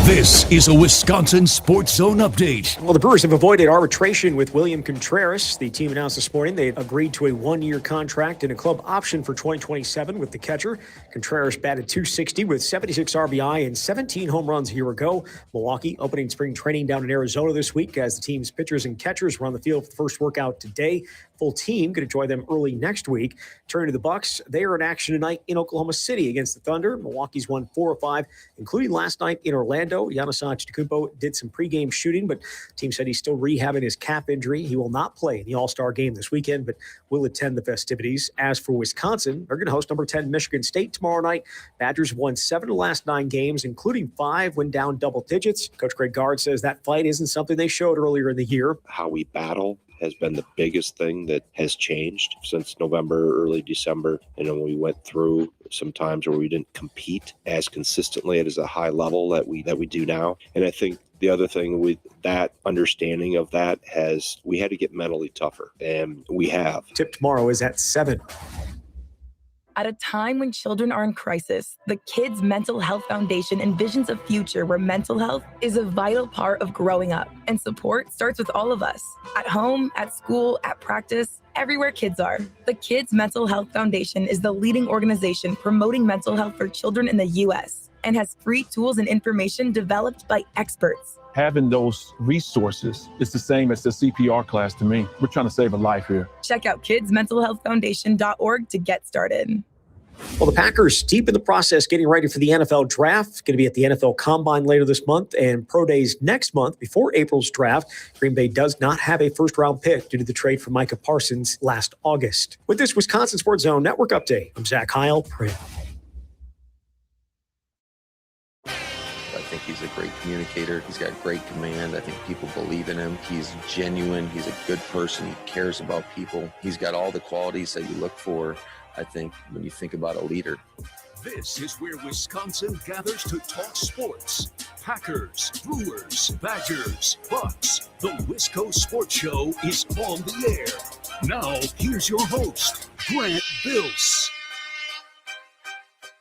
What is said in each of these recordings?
This is a Wisconsin Sports Zone update. Well, the Brewers have avoided arbitration with William Contreras. The team announced this morning they agreed to a one-year contract and a club option for 2027 with the catcher. Contreras batted .260 with 76 RBI and 17 home runs a year ago. Milwaukee opening spring training down in Arizona this week as the team's pitchers and catchers were on the field for the first workout today. Full team going to join them early next week. Turning to the Bucks, they are in action tonight in Oklahoma City against the Thunder. Milwaukee's won 4 of 5, including last night in Orlando. Giannis Antetokounmpo did some pregame shooting, but the team said he's still rehabbing his calf injury. He will not play in the All-Star game this weekend, but will attend the festivities. As for Wisconsin, they're going to host number 10 Michigan State tomorrow night. Badgers won 7 of the last 9 games, including 5 when down double digits. Coach Greg Gard says that fight isn't something they showed earlier in the year. How we battle has been the biggest thing that has changed since November, early December. And we went through some times where we didn't compete as consistently at a high level that we do now. And I think the other thing with that understanding of that we had to get mentally tougher, and we have. Tip tomorrow is at 7. At a time when children are in crisis, the Kids Mental Health Foundation envisions a future where mental health is a vital part of growing up, and support starts with all of us. At home, at school, at practice, everywhere kids are. The Kids Mental Health Foundation is the leading organization promoting mental health for children in the U.S. and has free tools and information developed by experts. Having those resources is the same as the CPR class to me. We're trying to save a life here. Check out kidsmentalhealthfoundation.org to get started. Well, the Packers deep in the process getting ready for the NFL draft. Going to be at the NFL Combine later this month and Pro Days next month before April's draft. Green Bay does not have a first-round pick due to the trade for Micah Parsons last August. With this Wisconsin Sports Zone Network update, I'm Zach Heil. I think he's a great communicator. He's got great command. I think people believe in him. He's genuine. He's a good person. He cares about people. He's got all the qualities that you look for, I think, when you think about a leader. This is where Wisconsin gathers to talk sports. Packers, Brewers, Badgers, Bucks. The Wisco Sports Show is on the air. Now, here's your host, Grant Bills.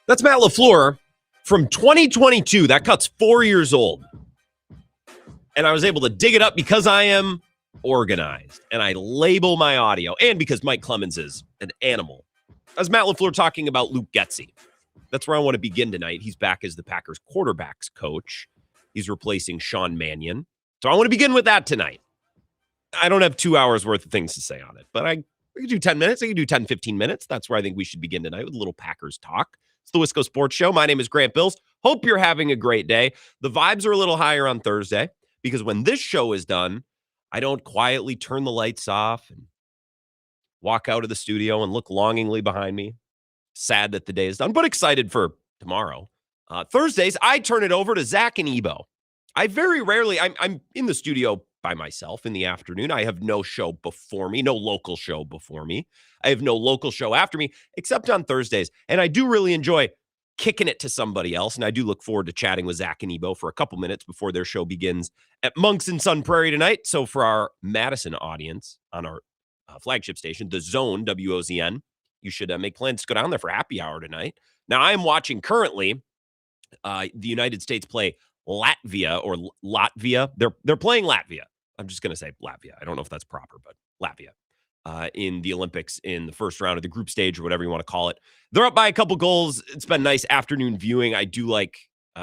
That's Matt LaFleur. From 2022, that cut's 4 years old. And I was able to dig it up because I am organized and I label my audio, and because Mike Clemens is an animal. As Matt LaFleur talking about Luke Getsy. That's where I want to begin tonight. He's back as the Packers quarterbacks coach. He's replacing Sean Mannion. So I want to begin with that tonight. I don't have 2 hours worth of things to say on it, but I can do 10 minutes. I can do 10, 15 minutes. That's where I think we should begin tonight with a little Packers talk. It's the Wisco Sports Show. My name is Grant Bills. Hope you're having a great day. The vibes are a little higher on Thursday because when this show is done, I don't quietly turn the lights off and walk out of the studio and look longingly behind me. Sad that the day is done, but excited for tomorrow. Thursdays, I turn it over to Zach and Ebo. I very rarely, I'm in the studio by myself in the afternoon. I have no show before me, no local show before me. I have no local show after me, except on Thursdays. And I do really enjoy kicking it to somebody else. And I do look forward to chatting with Zach and Ebo for a couple minutes before their show begins at Monks and Sun Prairie tonight. So for our Madison audience on our flagship station, The Zone, WOZN, you should make plans to go down there for happy hour tonight. Now, I am watching currently the United States play Latvia or Latvia. They're playing Latvia. I'm just going to say Latvia. I don't know if that's proper, but Latvia in the Olympics in the first round of the group stage or whatever you want to call it. They're up by a couple goals. It's been nice afternoon viewing. I do like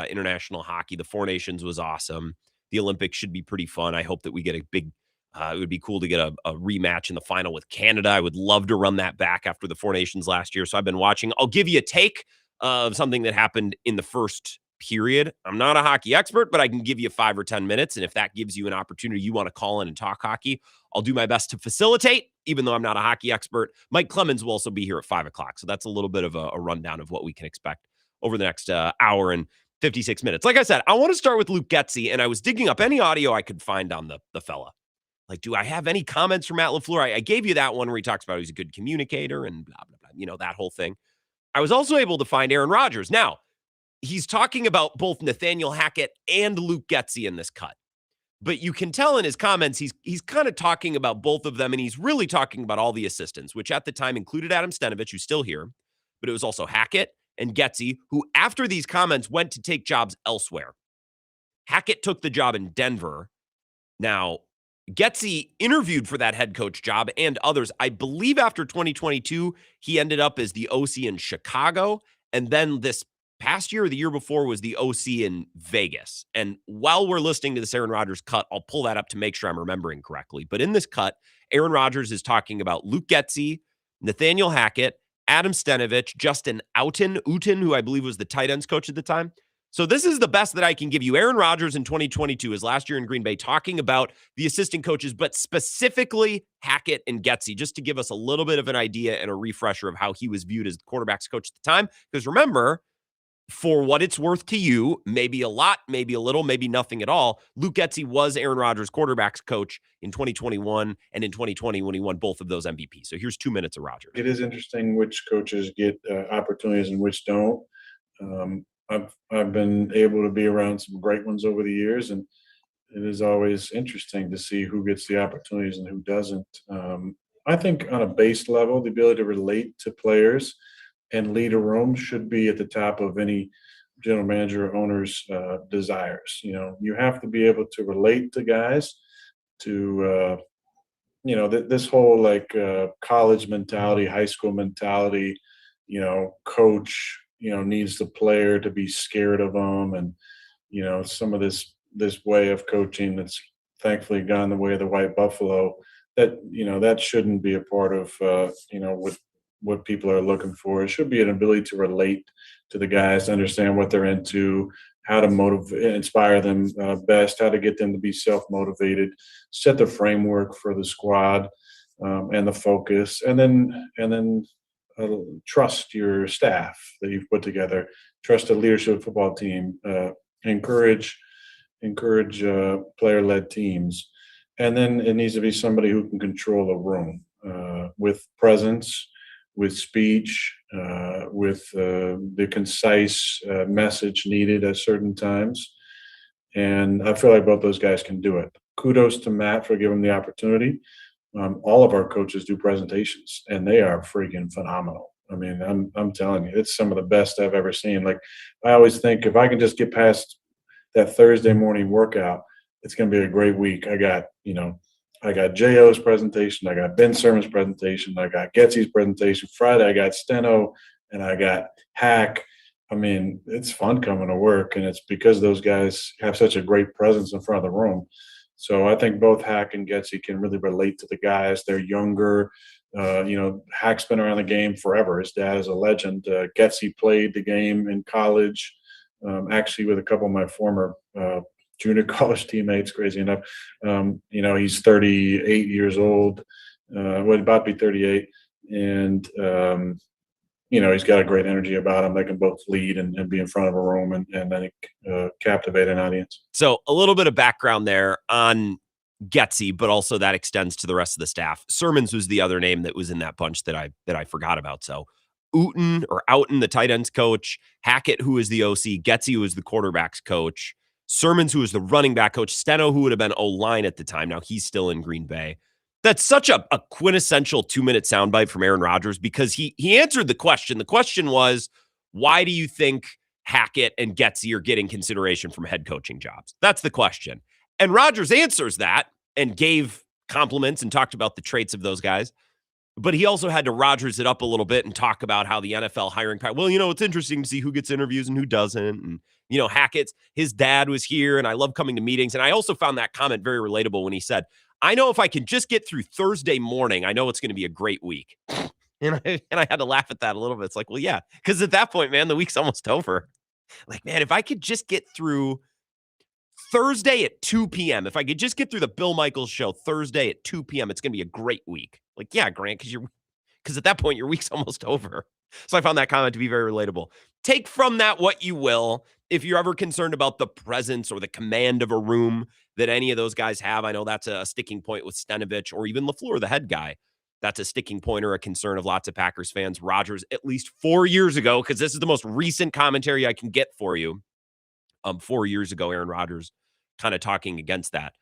international hockey. The Four Nations was awesome. The Olympics should be pretty fun. I hope that we get a big it would be cool to get a rematch in the final with Canada. I would love to run that back after the Four Nations last year. So I've been watching. I'll give you a take of something that happened in the first period. I'm not a hockey expert, but I can give you 5 or 10 minutes. And if that gives you an opportunity, you want to call in and talk hockey, I'll do my best to facilitate, even though I'm not a hockey expert. Mike Clemens will also be here at 5 o'clock. So that's a little bit of a rundown of what we can expect over the next hour and 56 minutes. Like I said, I want to start with Luke Getsy, and I was digging up any audio I could find on the fella. Like, do I have any comments from Matt LaFleur? I gave you that one where he talks about he's a good communicator and blah, blah, blah, that whole thing. I was also able to find Aaron Rodgers. Now, he's talking about both Nathaniel Hackett and Luke Getsy in this cut. But you can tell in his comments, he's kind of talking about both of them, and he's really talking about all the assistants, which at the time included Adam Stenavich, who's still here, but it was also Hackett and Getsy, who after these comments went to take jobs elsewhere. Hackett took the job in Denver. Now, Getsy interviewed for that head coach job and others. I believe after 2022, he ended up as the OC in Chicago. And then this past year or the year before was the OC in Vegas. And while we're listening to this Aaron Rodgers cut, I'll pull that up to make sure I'm remembering correctly. But in this cut, Aaron Rodgers is talking about Luke Getsy, Nathaniel Hackett, Adam Stenavich, Justin Uten, who I believe was the tight ends coach at the time. So this is the best that I can give you. Aaron Rodgers in 2022, his last year in Green Bay, talking about the assistant coaches, but specifically Hackett and Getsy, just to give us a little bit of an idea and a refresher of how he was viewed as the quarterback's coach at the time. Because remember, for what it's worth to you, maybe a lot, maybe a little, maybe nothing at all, Luke Getsy was Aaron Rodgers' quarterback's coach in 2021 and in 2020 when he won both of those MVPs. So here's 2 minutes of Rodgers. It is interesting which coaches get opportunities and which don't. I've been able to be around some great ones over the years, and it is always interesting to see who gets the opportunities and who doesn't. I think on a base level, the ability to relate to players and lead a room should be at the top of any general manager or owner's desires. You have to be able to relate to guys, to this whole college mentality, high school mentality. Coach needs the player to be scared of them, and some of this way of coaching that's thankfully gone the way of the white buffalo. That shouldn't be a part of what people are looking for. It should be an ability to relate to the guys, to understand what they're into, how to motivate, inspire them best, how to get them to be self-motivated, set the framework for the squad and the focus, and then trust your staff that you've put together, trust the leadership football team, encourage player-led teams. And then it needs to be somebody who can control a room with presence, with speech, with the concise message needed at certain times. And I feel like both those guys can do it. Kudos to Matt for giving the opportunity. All of our coaches do presentations, and they are freaking phenomenal. I mean, I'm telling you, it's some of the best I've ever seen. Like, I always think if I can just get past that Thursday morning workout, it's going to be a great week. I got J.O.'s presentation. I got Ben Sermon's presentation. I got Getsy's presentation. Friday, I got Steno, and I got Hack. I mean, it's fun coming to work, and it's because those guys have such a great presence in front of the room. So I think both Hack and Getsy can really relate to the guys. They're younger. Hack's been around the game forever. His dad is a legend. Getsy played the game in college, actually with a couple of my former junior college teammates, crazy enough. He's 38 years old, about to be 38. And, he's got a great energy about him. They can both lead and be in front of a room and then captivate an audience. So a little bit of background there on Getsy, but also that extends to the rest of the staff. Sermons was the other name that was in that bunch that I forgot about. So Outen, the tight ends coach, Hackett, who is the OC, Getsy, who is the quarterback's coach, Sermons, who is the running back coach, Steno, who would have been O-line at the time. Now he's still in Green Bay. That's such a quintessential 2-minute soundbite from Aaron Rodgers because he answered the question. The question was, why do you think Hackett and Getsy are getting consideration from head coaching jobs? That's the question. And Rodgers answers that and gave compliments and talked about the traits of those guys. But he also had to Rodgers it up a little bit and talk about how the NFL hiring pattern. Well, it's interesting to see who gets interviews and who doesn't. And, Hackett's, his dad was here and I love coming to meetings. And I also found that comment very relatable when he said, I know if I can just get through Thursday morning, I know it's going to be a great week. And I had to laugh at that a little bit. It's like, well, yeah, because at that point, man, the week's almost over. Like, man, if I could just get through Thursday at 2 p.m., if I could just get through the Bill Michaels show Thursday at 2 p.m., it's going to be a great week. Like, yeah, Grant, because at that point, your week's almost over. So I found that comment to be very relatable. Take from that what you will. If you're ever concerned about the presence or the command of a room that any of those guys have, I know that's a sticking point with Stenavich or even LaFleur, the head guy. That's a sticking point or a concern of lots of Packers fans. Rodgers, at least 4 years ago, because this is the most recent commentary I can get for you. 4 years ago, Aaron Rodgers kind of talking against that.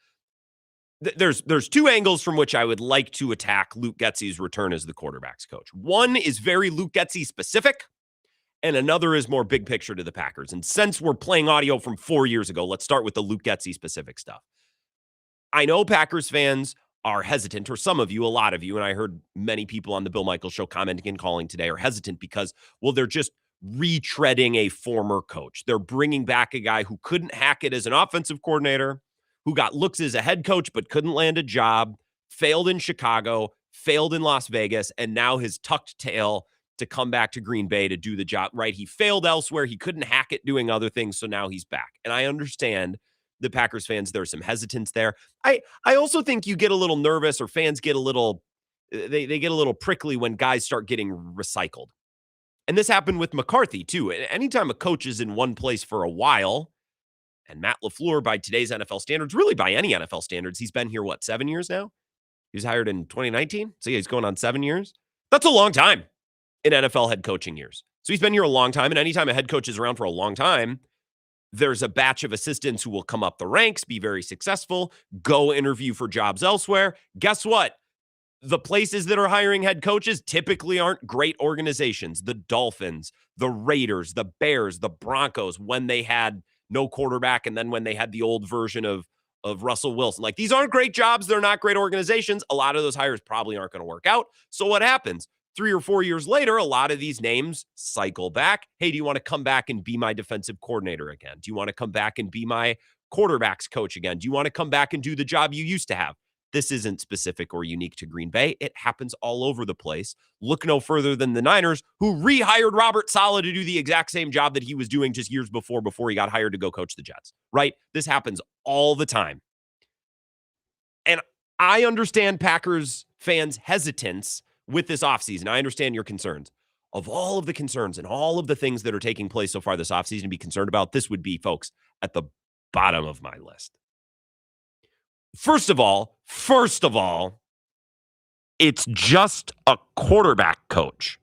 There's two angles from which I would like to attack Luke Getsy's return as the quarterback's coach. One is very Luke Getsy specific, and another is more big picture to the Packers. And since we're playing audio from 4 years ago, let's start with the Luke Getsy specific stuff. I know Packers fans are hesitant, or some of you, a lot of you, and I heard many people on the Bill Michaels show commenting and calling today are hesitant because, well, they're just retreading a former coach. They're bringing back a guy who couldn't hack it as an offensive coordinator, who got looks as a head coach but couldn't land a job, failed in Chicago, failed in Las Vegas, and now his tucked tail to come back to Green Bay to do the job, right? He failed elsewhere. He couldn't hack it doing other things, so now he's back. And I understand the Packers fans, there's some hesitance there. I also think you get a little nervous, or fans get a little, they get a little prickly when guys start getting recycled. And this happened with McCarthy too. Anytime a coach is in one place for a while, and Matt LaFleur, by today's NFL standards, really by any NFL standards, he's been here, 7 years now? He was hired in 2019. So yeah, he's going on 7 years. That's a long time in NFL head coaching years. So he's been here a long time. And anytime a head coach is around for a long time, there's a batch of assistants who will come up the ranks, be very successful, go interview for jobs elsewhere. Guess what? The places that are hiring head coaches typically aren't great organizations. The Dolphins, the Raiders, the Bears, the Broncos, when they had no quarterback, and then when they had the old version of Russell Wilson. Like, these aren't great jobs. They're not great organizations. A lot of those hires probably aren't going to work out. So what happens? 3 or 4 years later, a lot of these names cycle back. Hey, do you want to come back and be my defensive coordinator again? Do you want to come back and be my quarterbacks coach again? Do you want to come back and do the job you used to have? This isn't specific or unique to Green Bay. It happens all over the place. Look no further than the Niners, who rehired Robert Saleh to do the exact same job that he was doing just years before he got hired to go coach the Jets, right? This happens all the time. And I understand Packers fans' hesitance with this offseason. I understand your concerns. Of all of the concerns and all of the things that are taking place so far this offseason to be concerned about, this would be, folks, at the bottom of my list. First of all, it's just a quarterback coach.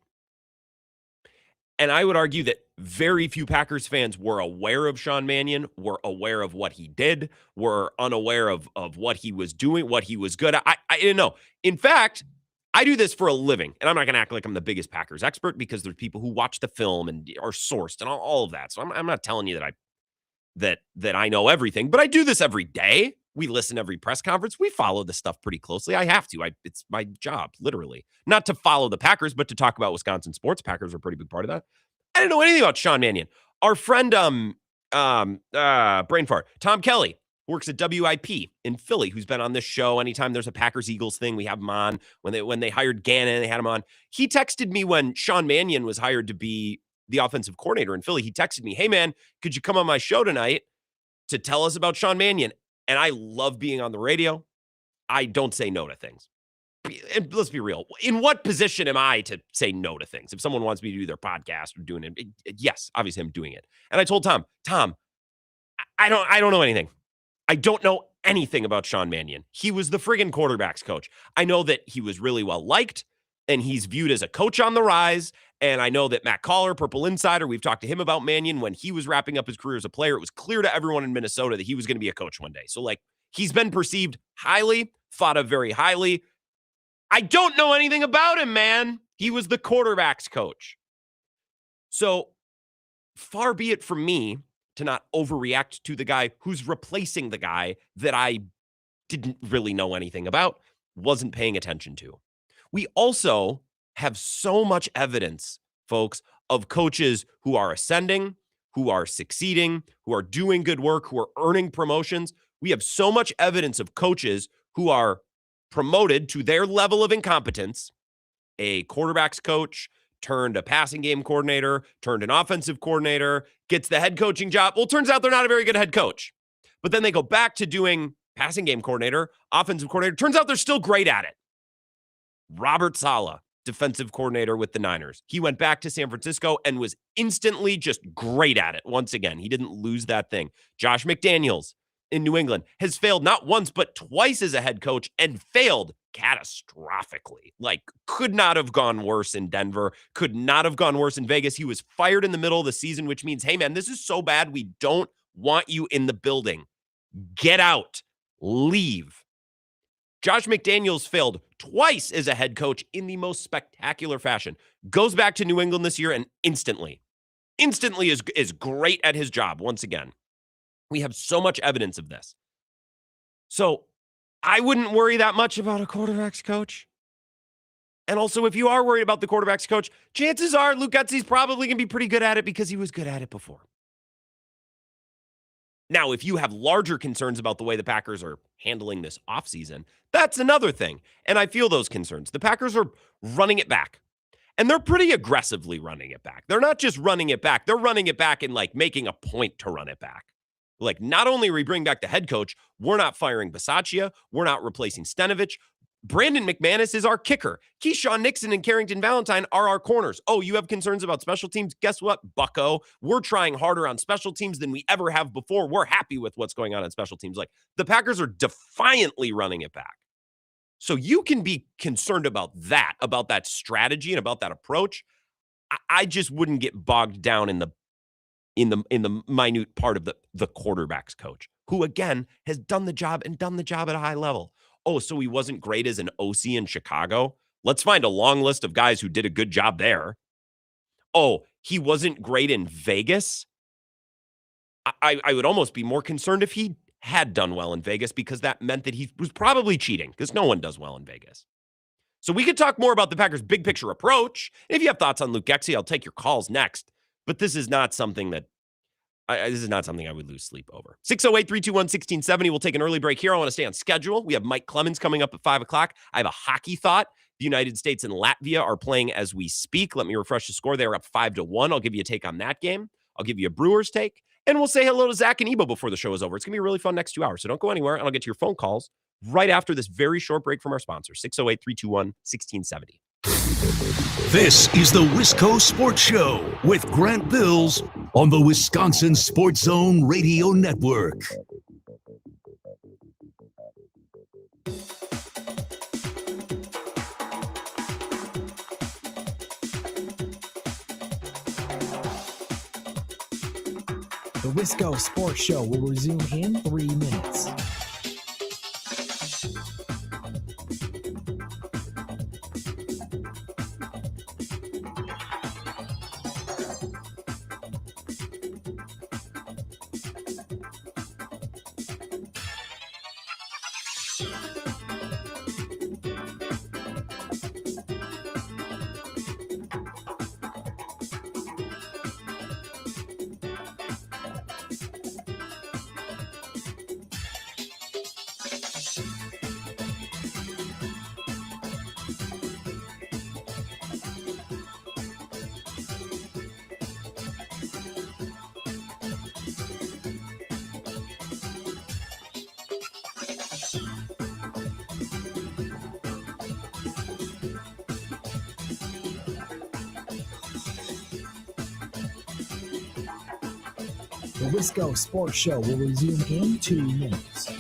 And I would argue that very few Packers fans were aware of Sean Mannion, were aware of what he did, were unaware of what he was doing, what he was good at. I didn't know. In fact, I do this for a living, and I'm not going to act like I'm the biggest Packers expert, because there's people who watch the film and are sourced and all of that. So I'm not telling you that I know everything, but I do this every day. We listen to every press conference. We follow this stuff pretty closely. I have to. It's my job, literally. Not to follow the Packers, but to talk about Wisconsin sports. Packers are a pretty big part of that. I didn't know anything about Sean Mannion. Our friend, brain fart, Tom Kelly, who works at WIP in Philly, who's been on this show. Anytime there's a Packers-Eagles thing, we have him on. When they hired Gannon, they had him on. He texted me when Sean Mannion was hired to be the offensive coordinator in Philly. He texted me, hey, man, could you come on my show tonight to tell us about Sean Mannion? And I love being on the radio. I don't say no to things. And let's be real. In what position am I to say no to things? If someone wants me to do their podcast or doing it, yes, obviously I'm doing it. And I told Tom, I don't know anything. I don't know anything about Sean Mannion. He was the friggin' quarterbacks coach. I know that he was really well liked, and he's viewed as a coach on the rise. And I know that Matt Collar, Purple Insider, we've talked to him about Mannion when he was wrapping up his career as a player. It was clear to everyone in Minnesota that he was going to be a coach one day. So, like, he's been perceived highly, thought of very highly. I don't know anything about him, man. He was the quarterbacks coach. So far be it from me to not overreact to the guy who's replacing the guy that I didn't really know anything about, wasn't paying attention to. We also have so much evidence, folks, of coaches who are ascending, who are succeeding, who are doing good work, who are earning promotions. We have so much evidence of coaches who are promoted to their level of incompetence. A quarterback's coach turned a passing game coordinator, turned an offensive coordinator, gets the head coaching job. Well, turns out they're not a very good head coach. But then they go back to doing passing game coordinator, offensive coordinator. Turns out they're still great at it. Robert Saleh, defensive coordinator with the Niners. He went back to San Francisco and was instantly just great at it. Once again, he didn't lose that thing. Josh McDaniels in New England has failed not once, but twice as a head coach, and failed catastrophically. Like, could not have gone worse in Denver, could not have gone worse in Vegas. He was fired in the middle of the season, which means, hey, man, this is so bad. We don't want you in the building. Get out. Leave. Josh McDaniels failed twice as a head coach in the most spectacular fashion. Goes back to New England this year and instantly instantly is great at his job. Once again, we have so much evidence of this. So I wouldn't worry that much about a quarterback's coach. And also, if you are worried about the quarterback's coach, chances are Luke Getsy's probably going to be pretty good at it because he was good at it before. Now, if you have larger concerns about the way the Packers are handling this offseason, that's another thing. And I feel those concerns. The Packers are running it back. And they're pretty aggressively running it back. They're not just running it back. They're running it back and like making a point to run it back. Like, not only are we bringing back the head coach, we're not firing Bisaccia. We're not replacing Stenavich. Brandon McManus is our kicker. Keyshawn Nixon and Carrington Valentine are our corners. Oh, you have concerns about special teams? Guess what, bucko? We're trying harder on special teams than we ever have before. We're happy with what's going on special teams. Like, the Packers are defiantly running it back. So you can be concerned about that strategy and about that approach. I just wouldn't get bogged down in the minute part of the quarterback's coach, who again has done the job at a high level. Oh, so he wasn't great as an OC in Chicago? Let's find a long list of guys who did a good job there. Oh, he wasn't great in Vegas? I would almost be more concerned if he had done well in Vegas, because that meant that he was probably cheating, because no one does well in Vegas. So we could talk more about the Packers' big picture approach. If you have thoughts on Luke Getsy, I'll take your calls next. But this is not something that I would lose sleep over. 608-321-1670. We'll take an early break here. I want to stay on schedule. We have Mike Clemens coming up at 5 o'clock. I have a hockey thought. The United States and Latvia are playing as we speak. Let me refresh the score. They're up 5-1. I'll give you a take on that game. I'll give you a Brewers take. And we'll say hello to Zach and Ebo before the show is over. It's going to be a really fun next 2 hours. So don't go anywhere. And I'll get to your phone calls right after this very short break from our sponsor, 608-321-1670. This is the Wisco Sports Show with Grant Bills on the Wisconsin Sports Zone Radio Network. The Wisco Sports Show will resume in 3 minutes. The Wisco Sports Show will resume in 2 minutes.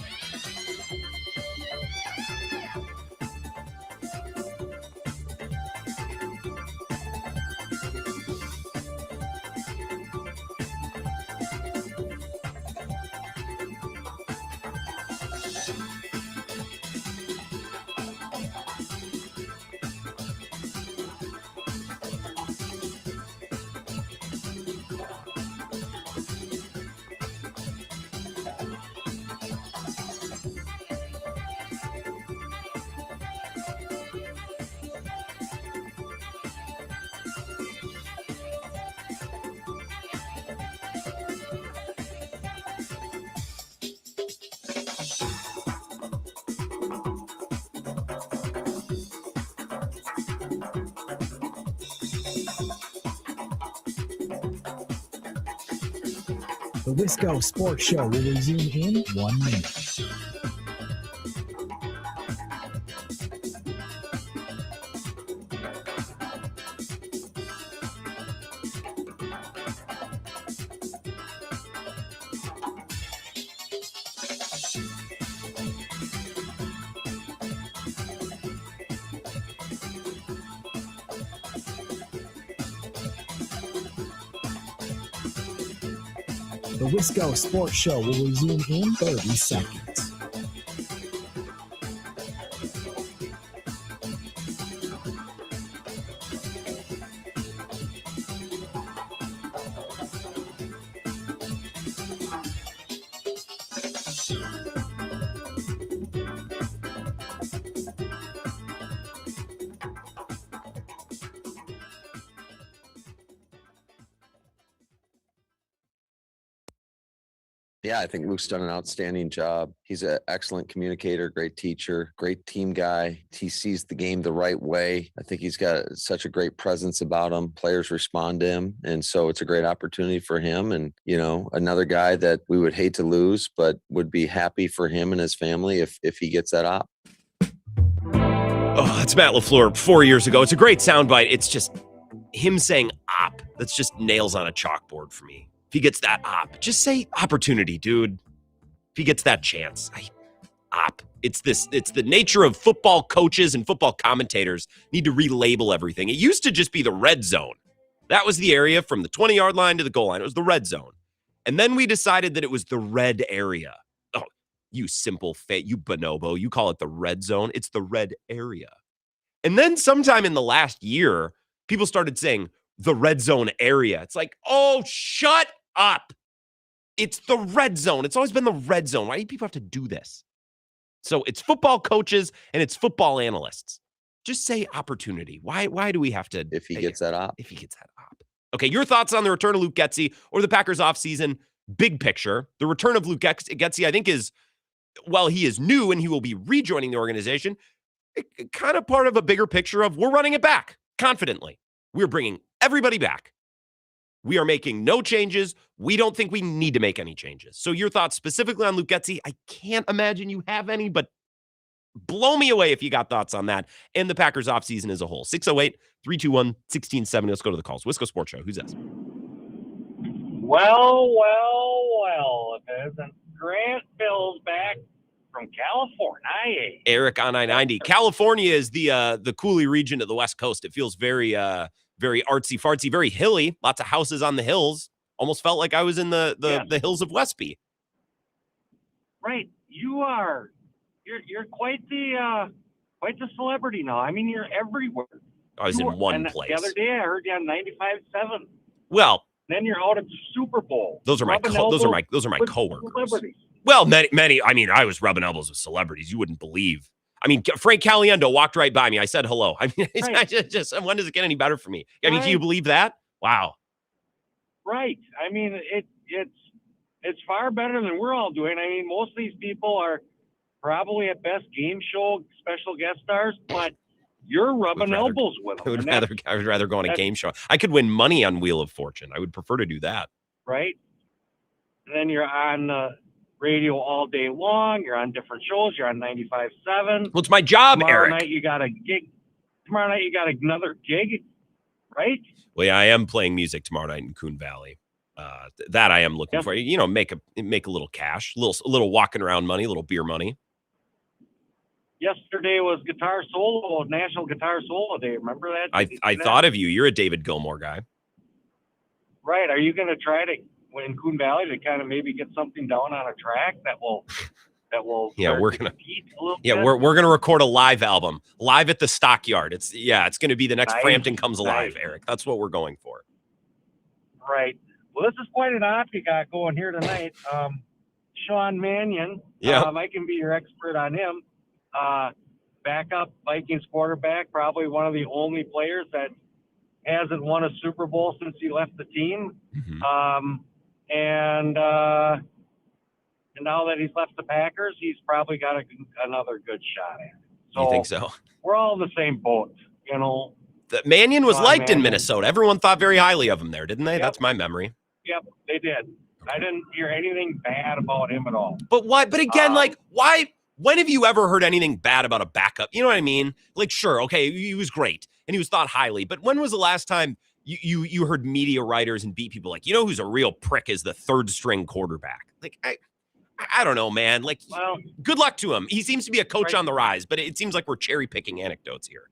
The Wisco Sports Show will resume in 1 minute. The Wisco Sports Show will resume in 30 seconds. Yeah, I think Luke's done an outstanding job. He's an excellent communicator, great teacher, great team guy. He sees the game the right way. I think he's got such a great presence about him. Players respond to him. And so it's a great opportunity for him. And, another guy that we would hate to lose, but would be happy for him and his family if he gets that op. Oh, it's Matt LaFleur 4 years ago. It's a great soundbite. It's just him saying op. That's just nails on a chalkboard for me. If he gets that op, just say opportunity, dude. If he gets that chance, op. It's the nature of football coaches and football commentators need to relabel everything. It used to just be the red zone. That was the area from the 20-yard line to the goal line. It was the red zone. And then we decided that it was the red area. Oh, you simple you bonobo. You call it the red zone. It's the red area. And then sometime in the last year, people started saying the red zone area. It's like, oh, shut up. It's the red zone. It's always been the red zone. Why do people have to do this? So it's football coaches and it's football analysts. Just say opportunity. Why do we have to? If he gets that op. If he gets that op. Okay, your thoughts on the return of Luke Getsy or the Packers offseason? Big picture. The return of Luke Getsy, I think, is, while he is new and he will be rejoining the organization, kind of part of a bigger picture of we're running it back confidently. We're bringing everybody back. We are making no changes. We don't think we need to make any changes. So your thoughts specifically on Luke Getsy, I can't imagine you have any, but blow me away if you got thoughts on that and the Packers offseason as a whole. 608-321-1670. Let's go to the calls. Wisco Sports Show. Who's this? Well, it isn't Grant Bill's back from California. Eric on I-90. California is the Cooley region of the West Coast. It feels very artsy-fartsy, very hilly. Lots of houses on the hills. Almost felt like I was in the hills of Westby. Right. You're quite the celebrity now. I mean, you're everywhere. I was in one place. The other day I heard you on 95.7. Well, then you're out at the Super Bowl. Those are my coworkers. Well, many. I mean, I was rubbing elbows with celebrities. You wouldn't believe. I mean, Frank Caliendo walked right by me. I said hello. I mean, right. just when does it get any better for me? I mean, can you believe that? Wow. Right. I mean, it's far better than we're all doing. I mean, most of these people are probably at best game show special guest stars, but you're rubbing elbows with them. I would rather go on a game show. I could win money on Wheel of Fortune. I would prefer to do that. Right. And then you're on the radio all day long. You're on different shows. You're on 95.7. Well, it's my job, Eric. Tomorrow night you got a gig. Tomorrow night you got another gig, right? Well, yeah, I am playing music tomorrow night in Coon Valley. That I am looking for. Make a little cash, a little walking around money, a little beer money. Yesterday was National Guitar Solo Day. Remember that? I thought of you. You're a David Gilmour guy. Right. Are you going to try to, in Coon Valley, to kind of maybe get something down on a track that will we're gonna record a live album live at the Stockyard. It's going to be the next Frampton Comes Alive, Eric. That's what we're going for. Right. Well, this is quite an op you got going here tonight. Sean Mannion. I can be your expert on him. Backup Vikings quarterback, probably one of the only players that hasn't won a Super Bowl since he left the team. Mm-hmm. And now that he's left the Packers, he's probably got another good shot at it. So you think so? We're all in the same boat, The Mannion was liked in Minnesota. Everyone thought very highly of him there, didn't they? Yep. That's my memory. Yep, they did. I didn't hear anything bad about him at all. But why? But again, why? When have you ever heard anything bad about a backup? You know what I mean? Like, sure, okay, he was great and he was thought highly, but when was the last time you heard media writers and beat people like, who's a real prick is the third string quarterback? Like, I don't know, man. Like, good luck to him. He seems to be a coach on the rise, but it seems like we're cherry picking anecdotes here.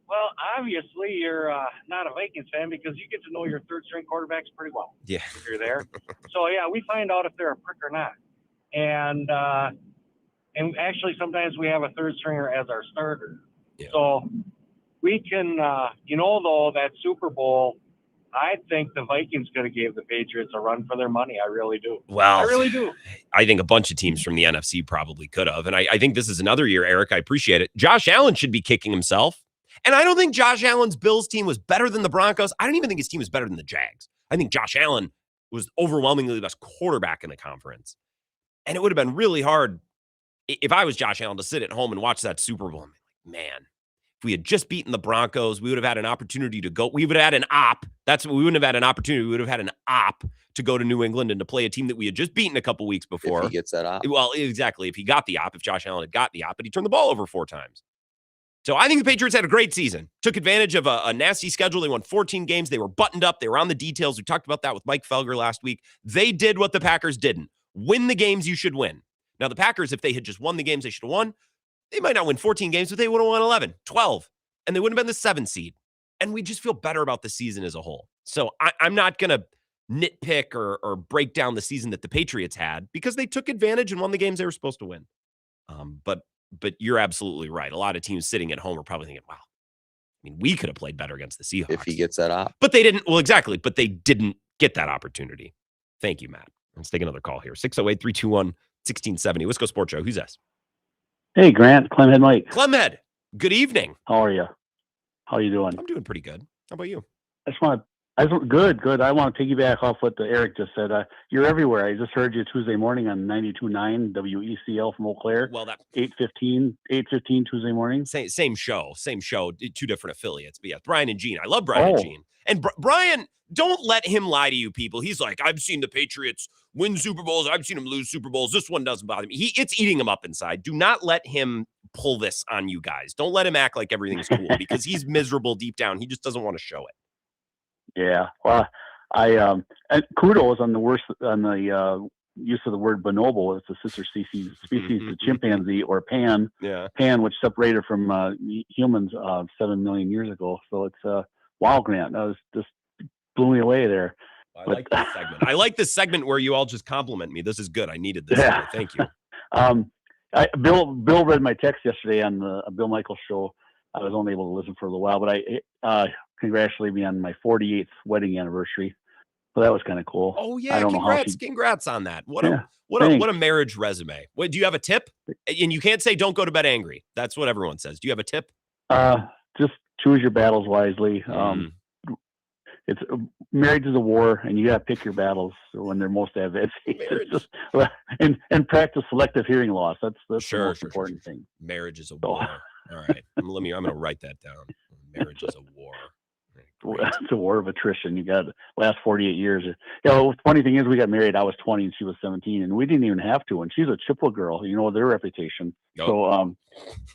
Well, obviously you're not a Vikings fan because you get to know your third string quarterbacks pretty well. Yeah, if you're there. So yeah, we find out if they're a prick or not, and actually sometimes we have a third stringer as our starter. Yeah. So we can, though, that Super Bowl, I think the Vikings could have gave the Patriots a run for their money. I really do. Well, I really do. I think a bunch of teams from the NFC probably could have. And I think this is another year, Eric. I appreciate it. Josh Allen should be kicking himself. And I don't think Josh Allen's Bills team was better than the Broncos. I don't even think his team was better than the Jags. I think Josh Allen was overwhelmingly the best quarterback in the conference. And it would have been really hard if I was Josh Allen to sit at home and watch that Super Bowl. Man, if we had just beaten the Broncos, we would have had an opportunity to go. We would have had an op. That's what we wouldn't have had an opportunity. We would have had an op to go to New England and to play a team that we had just beaten a couple weeks before. If he gets that op. Well, exactly. If he got the op, if Josh Allen had got the op, but he turned the ball over 4 times. So I think the Patriots had a great season. Took advantage of a nasty schedule. They won 14 games. They were buttoned up. They were on the details. We talked about that with Mike Felger last week. They did what the Packers didn't. Win the games you should win. Now, the Packers, if they had just won the games they should have won, they might not win 14 games, but they would have won 11, 12, and they wouldn't have been the 7 seed. And we just feel better about the season as a whole. So I'm not going to nitpick or break down the season that the Patriots had because they took advantage and won the games they were supposed to win. But you're absolutely right. A lot of teams sitting at home are probably thinking, wow, I mean, we could have played better against the Seahawks. If he gets that op. But they didn't. Well, exactly. But they didn't get that opportunity. Thank you, Matt. Let's take another call here. 608-321-1670. Wisco Sports Show. Who's this? Hey, Grant. Clemhead Mike. Clemhead. Good evening. How are you? How are you doing? I'm doing pretty good. How about you? Good. I want to piggyback off what Eric just said. You're everywhere. I just heard you Tuesday morning on 92.9 WECL from Eau Claire. Well, that 8:15 Tuesday morning. Same show, 2 different affiliates. But yeah, Brian and Gene. I love Brian and Gene. And Brian, don't let him lie to you people. He's like, I've seen the Patriots win Super Bowls. I've seen them lose Super Bowls. This one doesn't bother me. It's eating him up inside. Do not let him pull this on you guys. Don't let him act like everything's cool because he's miserable deep down. He just doesn't want to show it. Yeah. Well, and kudos on the use of the word bonobo. It's a sister species to chimpanzee or pan. Yeah. Pan, which separated from humans 7 million years ago. So it's wow, Grant. That was just blew me away there. I like this segment. I like this segment where you all just compliment me. This is good. I needed this. Yeah. Thank you. Bill read my text yesterday on the Bill Michaels show. I was only able to listen for a little while, but I congratulated me on my 48th wedding anniversary. So that was kind of cool. Oh yeah, congrats on that. What a marriage resume. What, do you have a tip? And you can't say don't go to bed angry. That's what everyone says. Do you have a tip? Just choose your battles wisely. It's marriage is a war, and you got to pick your battles when they're most advantageous. and practice selective hearing loss. That's the most important thing. Marriage is a war. All right, I'm going to write that down. Marriage is a war. It's a war of attrition. You got the last 48 years. The funny thing is, we got married. I was 20 and she was 17, and we didn't even have to. And she's a Chippewa girl. You know their reputation. Oh.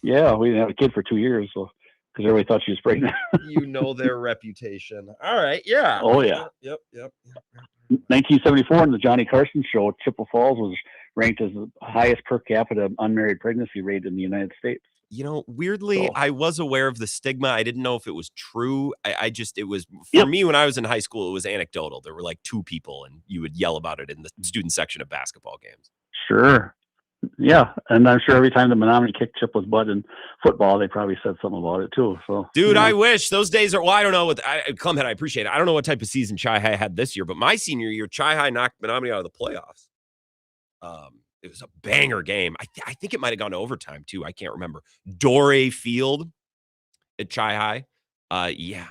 So, we didn't have a kid for 2 years. So. Because everybody thought she was pregnant. You know their reputation. All right. Yeah. Oh, yeah. Yep. 1974 on the Johnny Carson show, Chippewa Falls was ranked as the highest per capita unmarried pregnancy rate in the United States. You know, weirdly, I was aware of the stigma. I didn't know if it was true. It was, for me, when I was in high school, it was anecdotal. There were like 2 people, and you would yell about it in the student section of basketball games. Sure. Yeah, and I'm sure every time the Menominee kicked Chippewa's butt in football, they probably said something about it too. So, dude, I wish those days are. Well, I don't know what Clemhead. I appreciate it. I don't know what type of season Chi-Hi had this year, but my senior year, Chi-Hi knocked Menominee out of the playoffs. It was a banger game. I think it might have gone to overtime too. I can't remember. Doré Field at Chi-Hi. Yeah,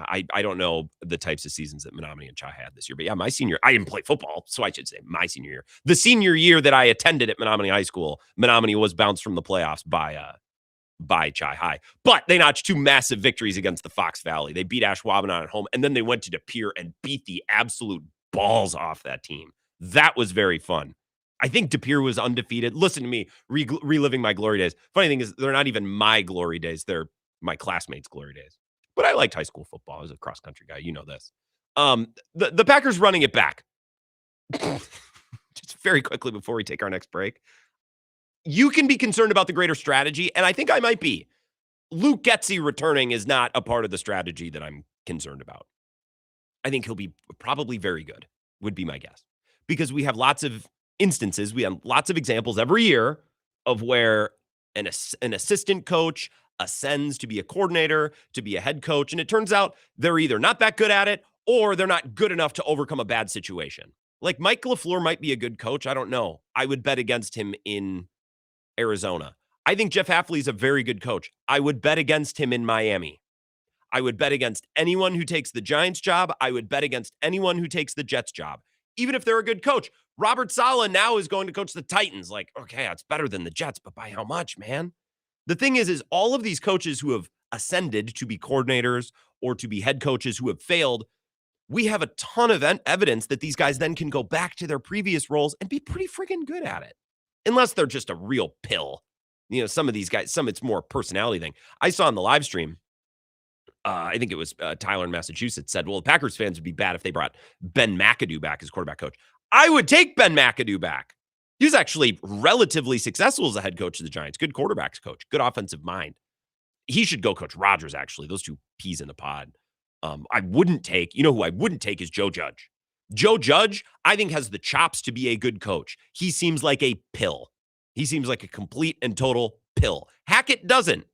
I don't know the types of seasons that Menominee and Chi had this year. But yeah, my senior, I didn't play football, so I should say my senior year. The senior year that I attended at Menominee High School, Menominee was bounced from the playoffs by Chi-Hi. But they notched 2 massive victories against the Fox Valley. They beat Ashwaubenon at home, and then they went to De Pere and beat the absolute balls off that team. That was very fun. I think De Pere was undefeated. Listen to me, reliving my glory days. Funny thing is, they're not even my glory days. They're my classmates' glory days. But I liked high school football. I was a cross-country guy. You know this. The Packers running it back. Just very quickly before we take our next break. You can be concerned about the greater strategy, and I think I might be. Luke Getsy returning is not a part of the strategy that I'm concerned about. I think he'll be probably very good, would be my guess. Because we have lots of instances, we have lots of examples every year of where an assistant coach ascends to be a coordinator, to be a head coach, and it turns out they're either not that good at it or they're not good enough to overcome a bad situation. Like Mike LaFleur might be a good coach. I don't know. I would bet against him in Arizona. I think Jeff Hafley is a very good coach. I would bet against him in Miami. I would bet against anyone who takes the Giants job. I would bet against anyone who takes the Jets job, even if they're a good coach. Robert Saleh now is going to coach the Titans. Like, okay, it's better than the Jets, but by how much, man? The thing is all of these coaches who have ascended to be coordinators or to be head coaches who have failed, we have a ton of evidence that these guys then can go back to their previous roles and be pretty freaking good at it. Unless they're just a real pill. Some of these guys, it's more personality thing. I saw in the live stream, I think it was Tyler in Massachusetts said, well, the Packers fans would be bad if they brought Ben McAdoo back as quarterback coach. I would take Ben McAdoo back. He was actually relatively successful as a head coach of the Giants. Good quarterbacks coach, good offensive mind. He should go coach Rodgers, actually. Those two peas in the pod. I wouldn't take, who I wouldn't take is Joe Judge. Joe Judge, I think, has the chops to be a good coach. He seems like a pill. He seems like a complete and total pill. Hackett doesn't.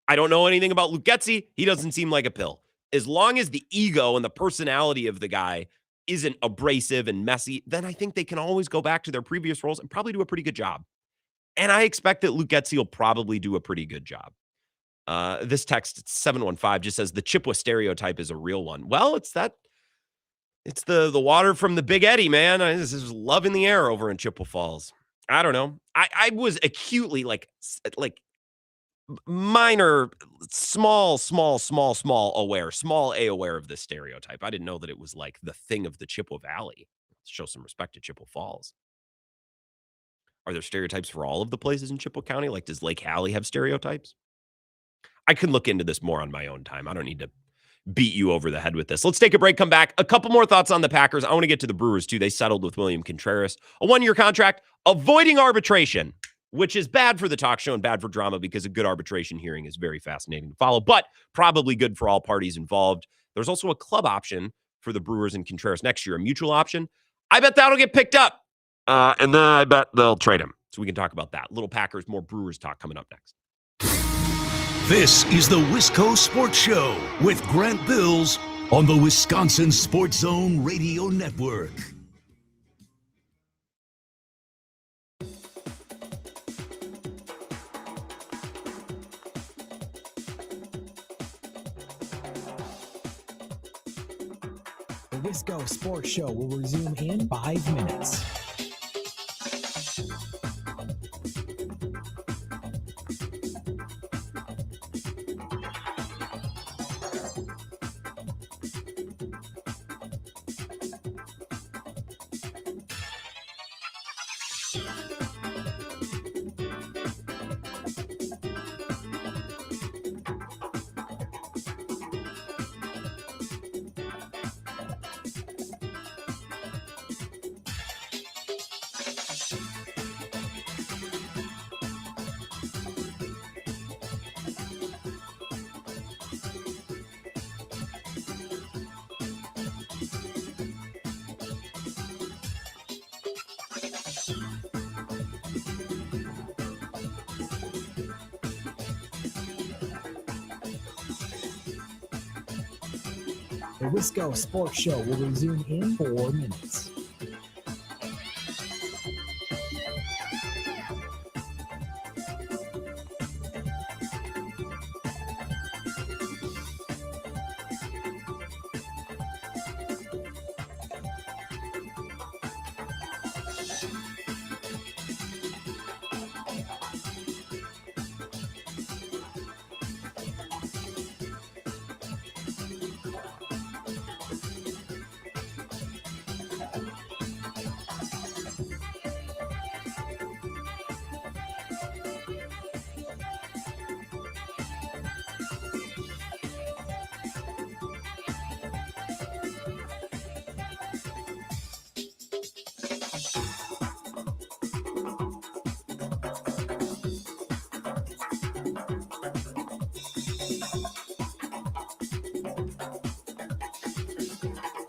I don't know anything about Luke Getsy. He doesn't seem like a pill. As long as the ego and the personality of the guy isn't abrasive and messy, then I think they can always go back to their previous roles and probably do a pretty good job. And I expect that Luke Getsy will probably do a pretty good job. This text, 715, just says the Chippewa stereotype is a real one. Well, it's the water from the Big Eddy, man. This is love in the air over in Chippewa Falls. I don't know. I was acutely like minor, small aware of this stereotype. I didn't know that it was like the thing of the Chippewa Valley. Let's show some respect to Chippewa Falls. Are there stereotypes for all of the places in Chippewa County? Like, does Lake Hallie have stereotypes? I can look into this more on my own time. I don't need to beat you over the head with this. Let's take a break, come back. A couple more thoughts on the Packers. I want to get to the Brewers, too. They settled with William Contreras. A 1-year contract, avoiding arbitration, which is bad for the talk show and bad for drama because a good arbitration hearing is very fascinating to follow, but probably good for all parties involved. There's also a club option for the Brewers and Contreras next year, a mutual option. I bet that'll get picked up. And then I bet they'll trade him. So we can talk about that. Little Packers, more Brewers talk coming up next. This is the Wisco Sports Show with Grant Bills on the Wisconsin Sports Zone Radio Network. The Wisco Sports Show will resume in 5 minutes. The Wisco Sports Show will resume in 4 minutes.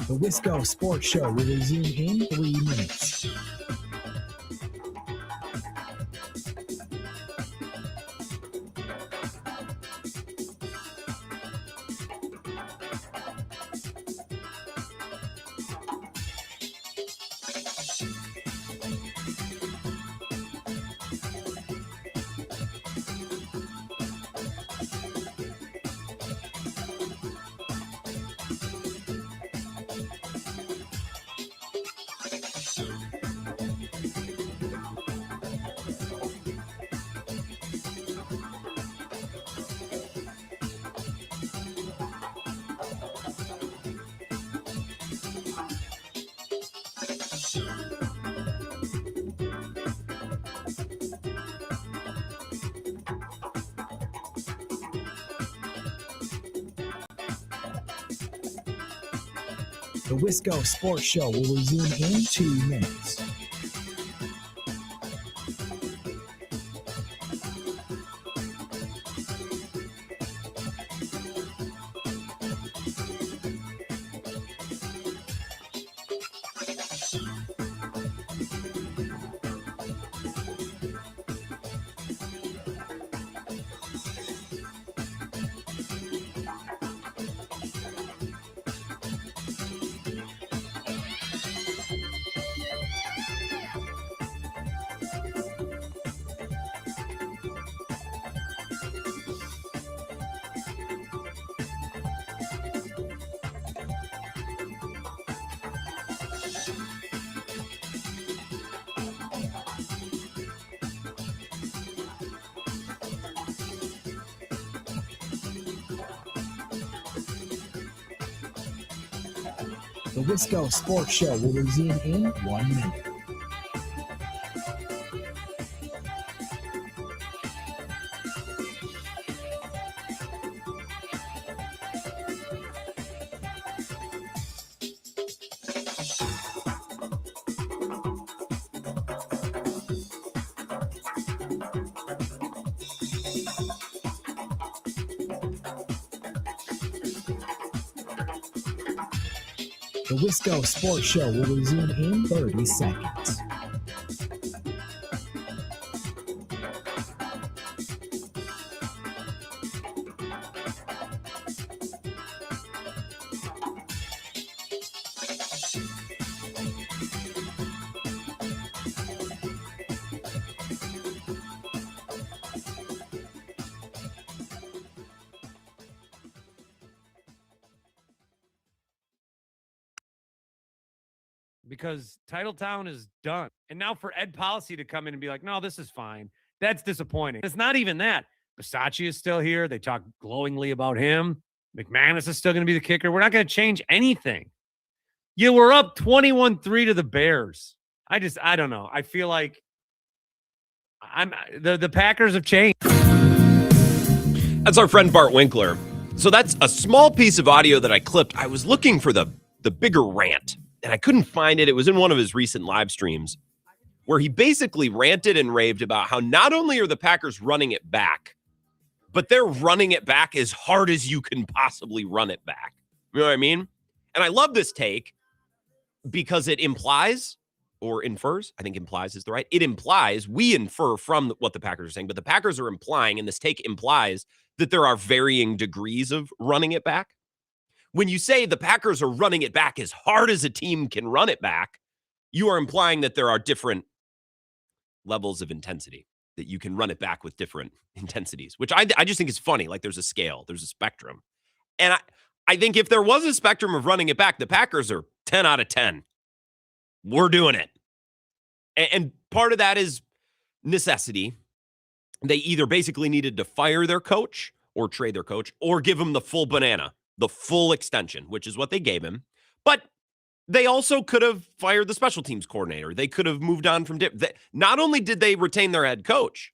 The Wisco Sports Show will resume in 3 minutes. The Wisco Sports Show will resume in 2 minutes. The Wisco Sports Show will resume in 1 minute. The Wisco Sports Show will resume in 30 seconds. Because Titletown is done. And now for Ed Policy to come in and be like, no, this is fine. That's disappointing. It's not even that. Bisaccia is still here. They talk glowingly about him. McManus is still going to be the kicker. We're not going to change anything. You were up 21-3 to the Bears. I don't know. I feel like the Packers have changed. That's our friend Bart Winkler. So that's a small piece of audio that I clipped. I was looking for the bigger rant, and I couldn't find it. It was in one of his recent live streams where he basically ranted and raved about how not only are the Packers running it back, but they're running it back as hard as you can possibly run it back. You know what I mean? And I love this take because it implies or infers, I think implies is the right. It implies, we infer from what the Packers are saying, but the Packers are implying, and this take implies that there are varying degrees of running it back. When you say the Packers are running it back as hard as a team can run it back, you are implying that there are different levels of intensity, that you can run it back with different intensities, which I just think is funny. Like there's a scale, there's a spectrum. And I think if there was a spectrum of running it back, the Packers are 10 out of 10. We're doing it. And part of that is necessity. They either basically needed to fire their coach or trade their coach or give him the full banana, the full extension, which is what they gave him. But they also could have fired the special teams coordinator. They could have moved on from not only did they retain their head coach,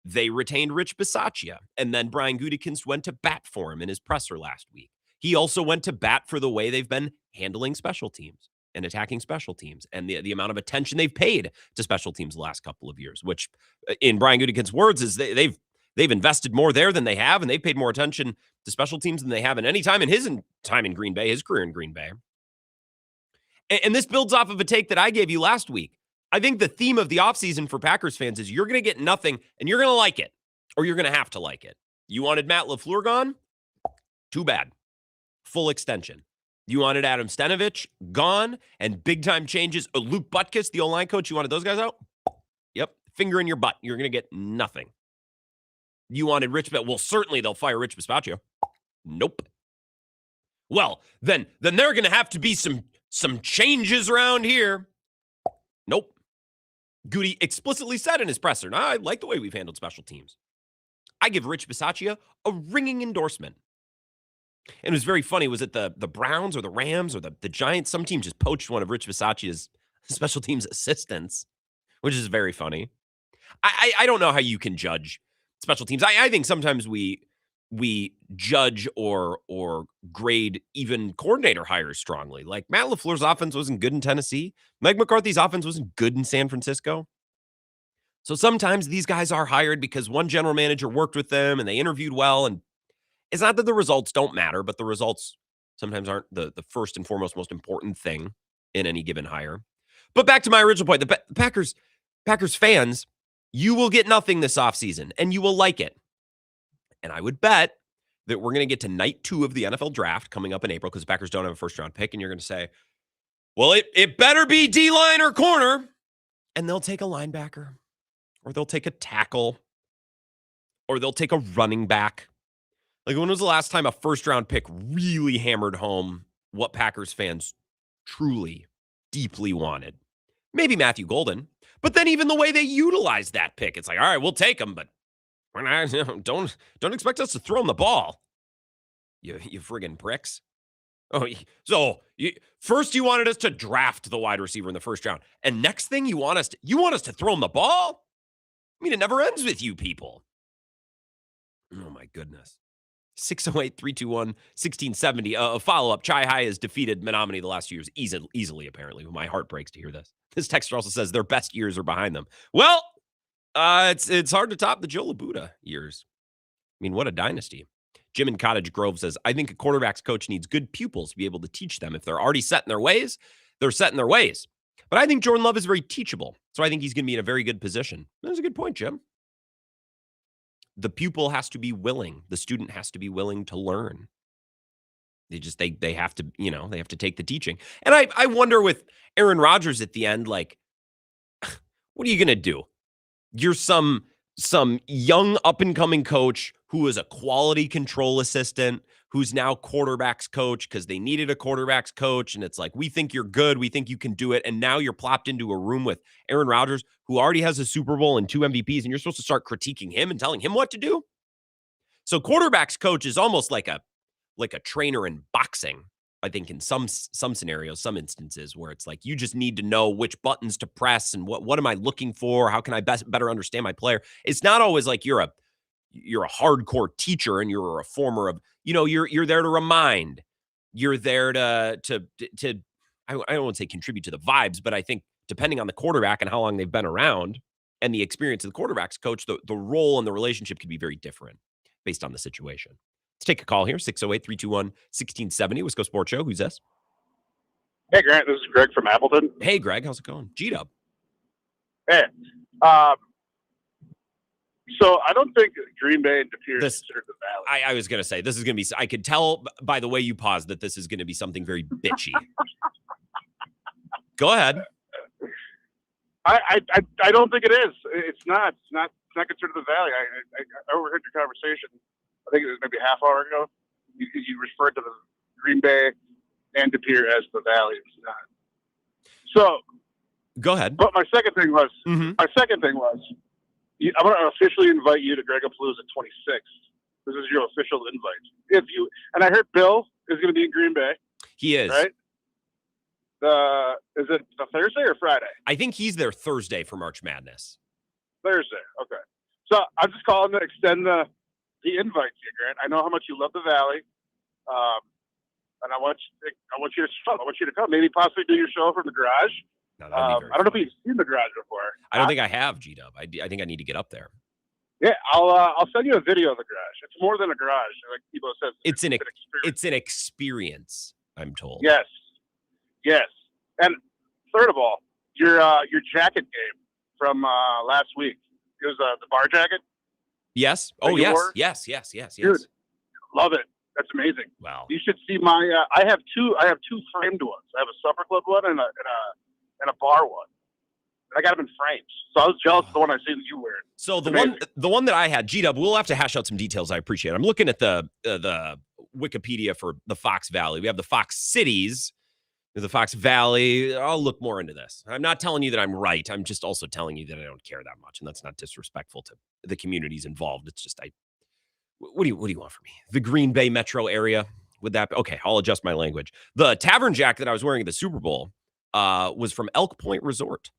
they retained Rich Bisaccia. And then Brian Gutekunst went to bat for him in his presser last week. He also went to bat for the way they've been handling special teams and attacking special teams and the amount of attention they've paid to special teams the last couple of years, which in Brian Gutekunst's words is they've invested more there than they have, and they've paid more attention to special teams than they have in any time in his time in Green Bay, his career in Green Bay. And this builds off of a take that I gave you last week. I think the theme of the offseason for Packers fans is you're going to get nothing, and you're going to like it, or you're going to have to like it. You wanted Matt LaFleur gone? Too bad. Full extension. You wanted Adam Stenavich gone and big-time changes. Luke Butkus, the O-line coach, you wanted those guys out? Yep. Finger in your butt. You're going to get nothing. You wanted Rich, well, certainly they'll fire Rich Bisaccia. Nope. Well, then there are going to have to be some changes around here. Nope. Goody explicitly said in his presser, I like the way we've handled special teams. I give Rich Bisaccia a ringing endorsement. And it was very funny. Was it the Browns or the Rams or the Giants? Some team just poached one of Rich Bisaccia's special teams assistants, which is very funny. I don't know how you can judge special teams. I think sometimes we we judge or grade even coordinator hires strongly. Like Matt LaFleur's offense wasn't good in Tennessee. Mike McCarthy's offense wasn't good in San Francisco. So sometimes these guys are hired because one general manager worked with them and they interviewed well. And it's not that the results don't matter, but the results sometimes aren't the first and foremost most important thing in any given hire. But back to my original point, the Packers fans, you will get nothing this offseason and you will like it. And I would bet that we're going to get to night 2 of the NFL draft coming up in April because the Packers don't have a first-round pick, and you're going to say, well, it better be D-line or corner, and they'll take a linebacker, or they'll take a tackle, or they'll take a running back. Like, when was the last time a first-round pick really hammered home what Packers fans truly, deeply wanted? Maybe Matthew Golden, but then even the way they utilized that pick, it's like, all right, we'll take him, but we're not, don't expect us to throw him the ball. You friggin' pricks. Oh, so first you wanted us to draft the wide receiver in the first round, and next thing you want us to throw him the ball? I mean, it never ends with you people. Oh my goodness. 608-321-1670. A follow-up. Chai High has defeated Menominee the last few years easily, apparently. My heart breaks to hear this. This texter also says their best years are behind them. Well, it's hard to top the Joe Labuda years. I mean, what a dynasty. Jim in Cottage Grove says, I think a quarterback's coach needs good pupils to be able to teach them. If they're already set in their ways, they're set in their ways. But I think Jordan Love is very teachable. So I think he's going to be in a very good position. That's a good point, Jim. The pupil has to be willing. The student has to be willing to learn. They have to, they have to take the teaching. And I wonder with Aaron Rodgers at the end, like, what are you going to do? You're some young up-and-coming coach who is a quality control assistant, who's now quarterback's coach because they needed a quarterback's coach. And it's like, we think you're good. We think you can do it. And now you're plopped into a room with Aaron Rodgers, who already has a Super Bowl and 2 MVPs, and you're supposed to start critiquing him and telling him what to do. So quarterback's coach is almost like a trainer in boxing. I think in some scenarios, some instances where it's like, you just need to know which buttons to press and what am I looking for? How can I better understand my player? It's not always like you're a hardcore teacher and you're a reformer of, you're there to remind, you're there to I don't want to say contribute to the vibes, but I think depending on the quarterback and how long they've been around and the experience of the quarterback's coach, the role and the relationship could be very different based on the situation. Let's take a call here, 608-321-1670, Wisco Sports Show. Who's this? Hey, Grant, this is Greg from Appleton. Hey, Greg, how's it going? G-Dub. Hey. So I don't think Green Bay and De Pere is considered the Valley. I was going to say, this is going to be, I could tell by the way you paused that this is going to be something very bitchy. Go ahead. I don't think it is. It's not considered the Valley. I overheard your conversation. I think it was maybe a half hour ago. You referred to the Green Bay and De Pere as the Valley. It's not. So go ahead. But my second thing was, I'm going to officially invite you to Gregapalooza 26. This is your official invite. And I heard Bill is going to be in Green Bay. He is. Right? Is it a Thursday or Friday? I think he's there Thursday for March Madness. Thursday. Okay. So I'm just calling to extend the invite to you, Grant. I know how much you love the Valley. And I want you to come. Maybe possibly do your show from the garage. No, I don't know if you've seen the garage before. I don't think I have, G-Dub. I think I need to get up there. Yeah, I'll send you a video of the garage. It's more than a garage, like people said. It's an experience, I'm told. Yes. And third of all, your jacket game from last week. It was the bar jacket. Yes. Oh, yes. Yes. Dude, love it. That's amazing. Wow. You should see my. I have two framed ones. I have a supper club one and a bar one. I got them in frames. So I was jealous of the one I seen you wearing. So the one that I had, G-Dub, we'll have to hash out some details. I appreciate it. I'm looking at the Wikipedia for the Fox Valley. We have the Fox Cities, the Fox Valley. I'll look more into this. I'm not telling you that I'm right. I'm just also telling you that I don't care that much, and that's not disrespectful to the communities involved. It's just what do you want from me? The Green Bay metro area, would that be? Okay, I'll adjust my language. The tavern jacket that I was wearing at the Super Bowl was from Elk Point Resort,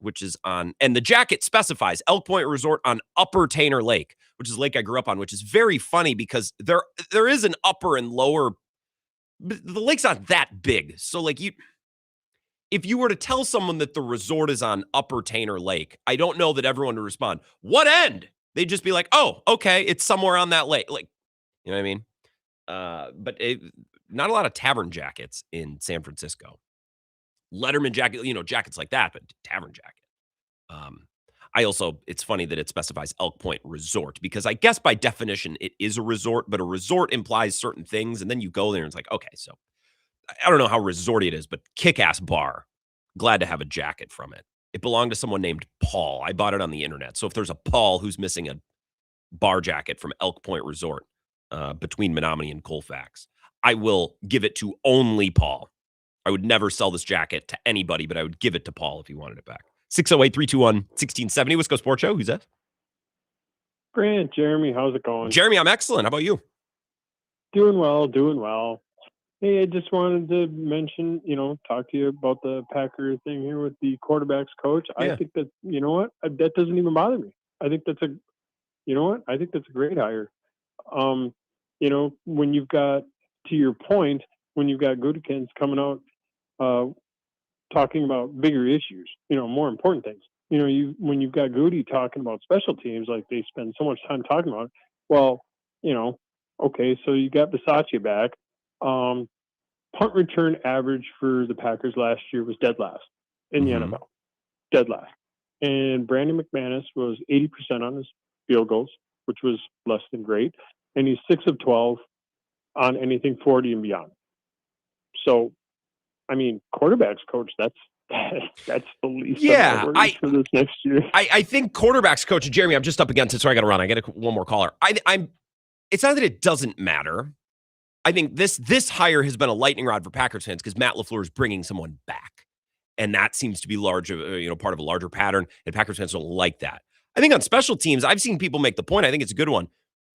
which is on, and the jacket specifies Elk Point Resort on Upper Tanner Lake, which is a lake I grew up on, which is very funny because there is an upper and lower. The lake's not that big. So like if you were to tell someone that the resort is on Upper Tanner Lake, I don't know that everyone would respond, what end? They'd just be like, oh, okay, it's somewhere on that lake. Like, you know what I mean? But not a lot of tavern jackets in San Francisco. Letterman jacket, jackets like that, but tavern jacket. It's funny that it specifies Elk Point Resort because I guess by definition it is a resort, but a resort implies certain things. And then you go there and it's like, okay, so I don't know how resorty it is, but kick-ass bar. Glad to have a jacket from it. It belonged to someone named Paul. I bought it on the internet. So if there's a Paul who's missing a bar jacket from Elk Point Resort between Menominee and Colfax, I will give it to only Paul. I would never sell this jacket to anybody, but I would give it to Paul if he wanted it back. 608-321-1670, Wisco Sports Show. Who's that? Grant, Jeremy, how's it going? Jeremy, I'm excellent. How about you? Doing well. Hey, I just wanted to mention, talk to you about the Packer thing here with the quarterbacks coach. Yeah. I think that, that doesn't even bother me. I think that's I think that's a great hire. When you've got, to your point, when you've got Gutekunst coming out, talking about bigger issues, more important things. When you've got Goody talking about special teams, like they spend so much time talking about it, well, okay, so you got Bisaccia back. Punt return average for the Packers last year was dead last in the NFL. Dead last. And Brandon McManus was 80% on his field goals, which was less than great. And he's 6 of 12 on anything 40 and beyond. So, I mean, quarterbacks coach, that's the least of my worries for this next year. I think quarterbacks coach, Jeremy, I'm just up against it, so I got to run. I got one more caller. It's not that it doesn't matter. I think this hire has been a lightning rod for Packers fans because Matt LaFleur is bringing someone back, and that seems to be part of a larger pattern. And Packers fans don't like that. I think on special teams, I've seen people make the point. I think it's a good one.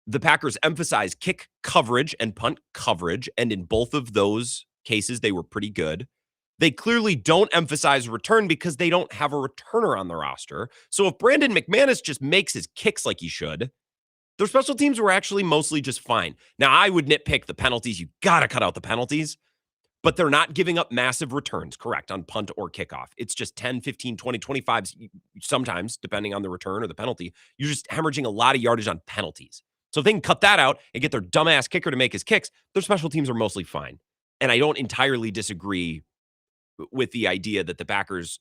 The Packers emphasize kick coverage and punt coverage, and in both of those cases, they were pretty good. They clearly don't emphasize return because they don't have a returner on the roster. So if Brandon McManus just makes his kicks like he should, their special teams were actually mostly just fine. Now, I would nitpick the penalties. You got to cut out the penalties, but they're not giving up massive returns, correct, on punt or kickoff. It's just 10, 15, 20, 25, sometimes, depending on the return or the penalty. You're just hemorrhaging a lot of yardage on penalties. So if they can cut that out and get their dumbass kicker to make his kicks, their special teams are mostly fine. And I don't entirely disagree with the idea that the Packers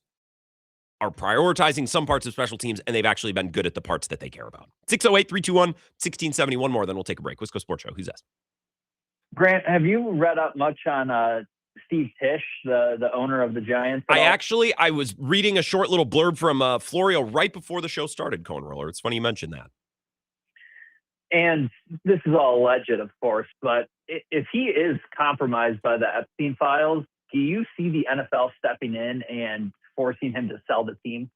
are prioritizing some parts of special teams, and they've actually been good at the parts that they care about. 608-321-1671 more, then we'll take a break. Wisco Sports Show. Who's that? Grant, have you read up much on Steve Tisch, the owner of the Giants? I was reading a short little blurb from Florio right before the show started, Cone Roller. It's funny you mentioned that. And this is all alleged, of course, but if he is compromised by the Epstein files, do you see the NFL stepping in and forcing him to sell the team?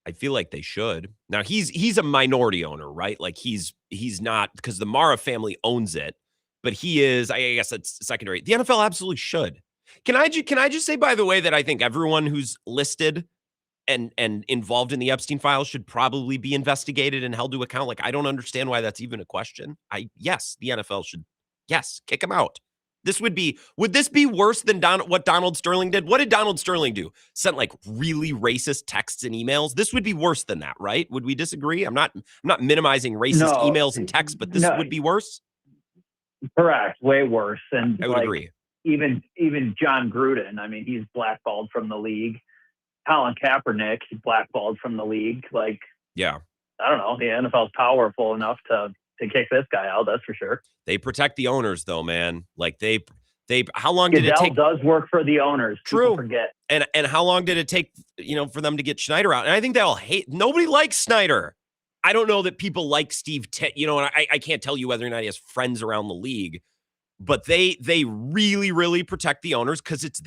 I feel like they should. Now he's a minority owner, right? Like he's not, because the Mara family owns it, but he is, I guess that's secondary. The NFL absolutely should. Can I just say, by the way, that I think everyone who's listed and involved in the Epstein files should probably be investigated and held to account. Like, I don't understand why that's even a question. Yes, the NFL should, kick him out. Would this be worse than what Donald Sterling did? What did Donald Sterling do? Sent like really racist texts and emails. This would be worse than that, right? Would we disagree? I'm not minimizing racist emails and texts, but this would be worse. Correct. Way worse. And I would agree. Even John Gruden, I mean, he's blackballed from the league. Colin Kaepernick, blackballed from the league. Like, yeah, I don't know. The NFL's powerful enough to kick this guy out. That's for sure. They protect the owners, though, man. Like they. How long did it take? Does work for the owners. True. People forget. And how long did it take? For them to get Schneider out? And I think they'll hate. Nobody likes Schneider. I don't know that people like Steve Tisch. And I can't tell you whether or not he has friends around the league, but they really, really protect the owners because it's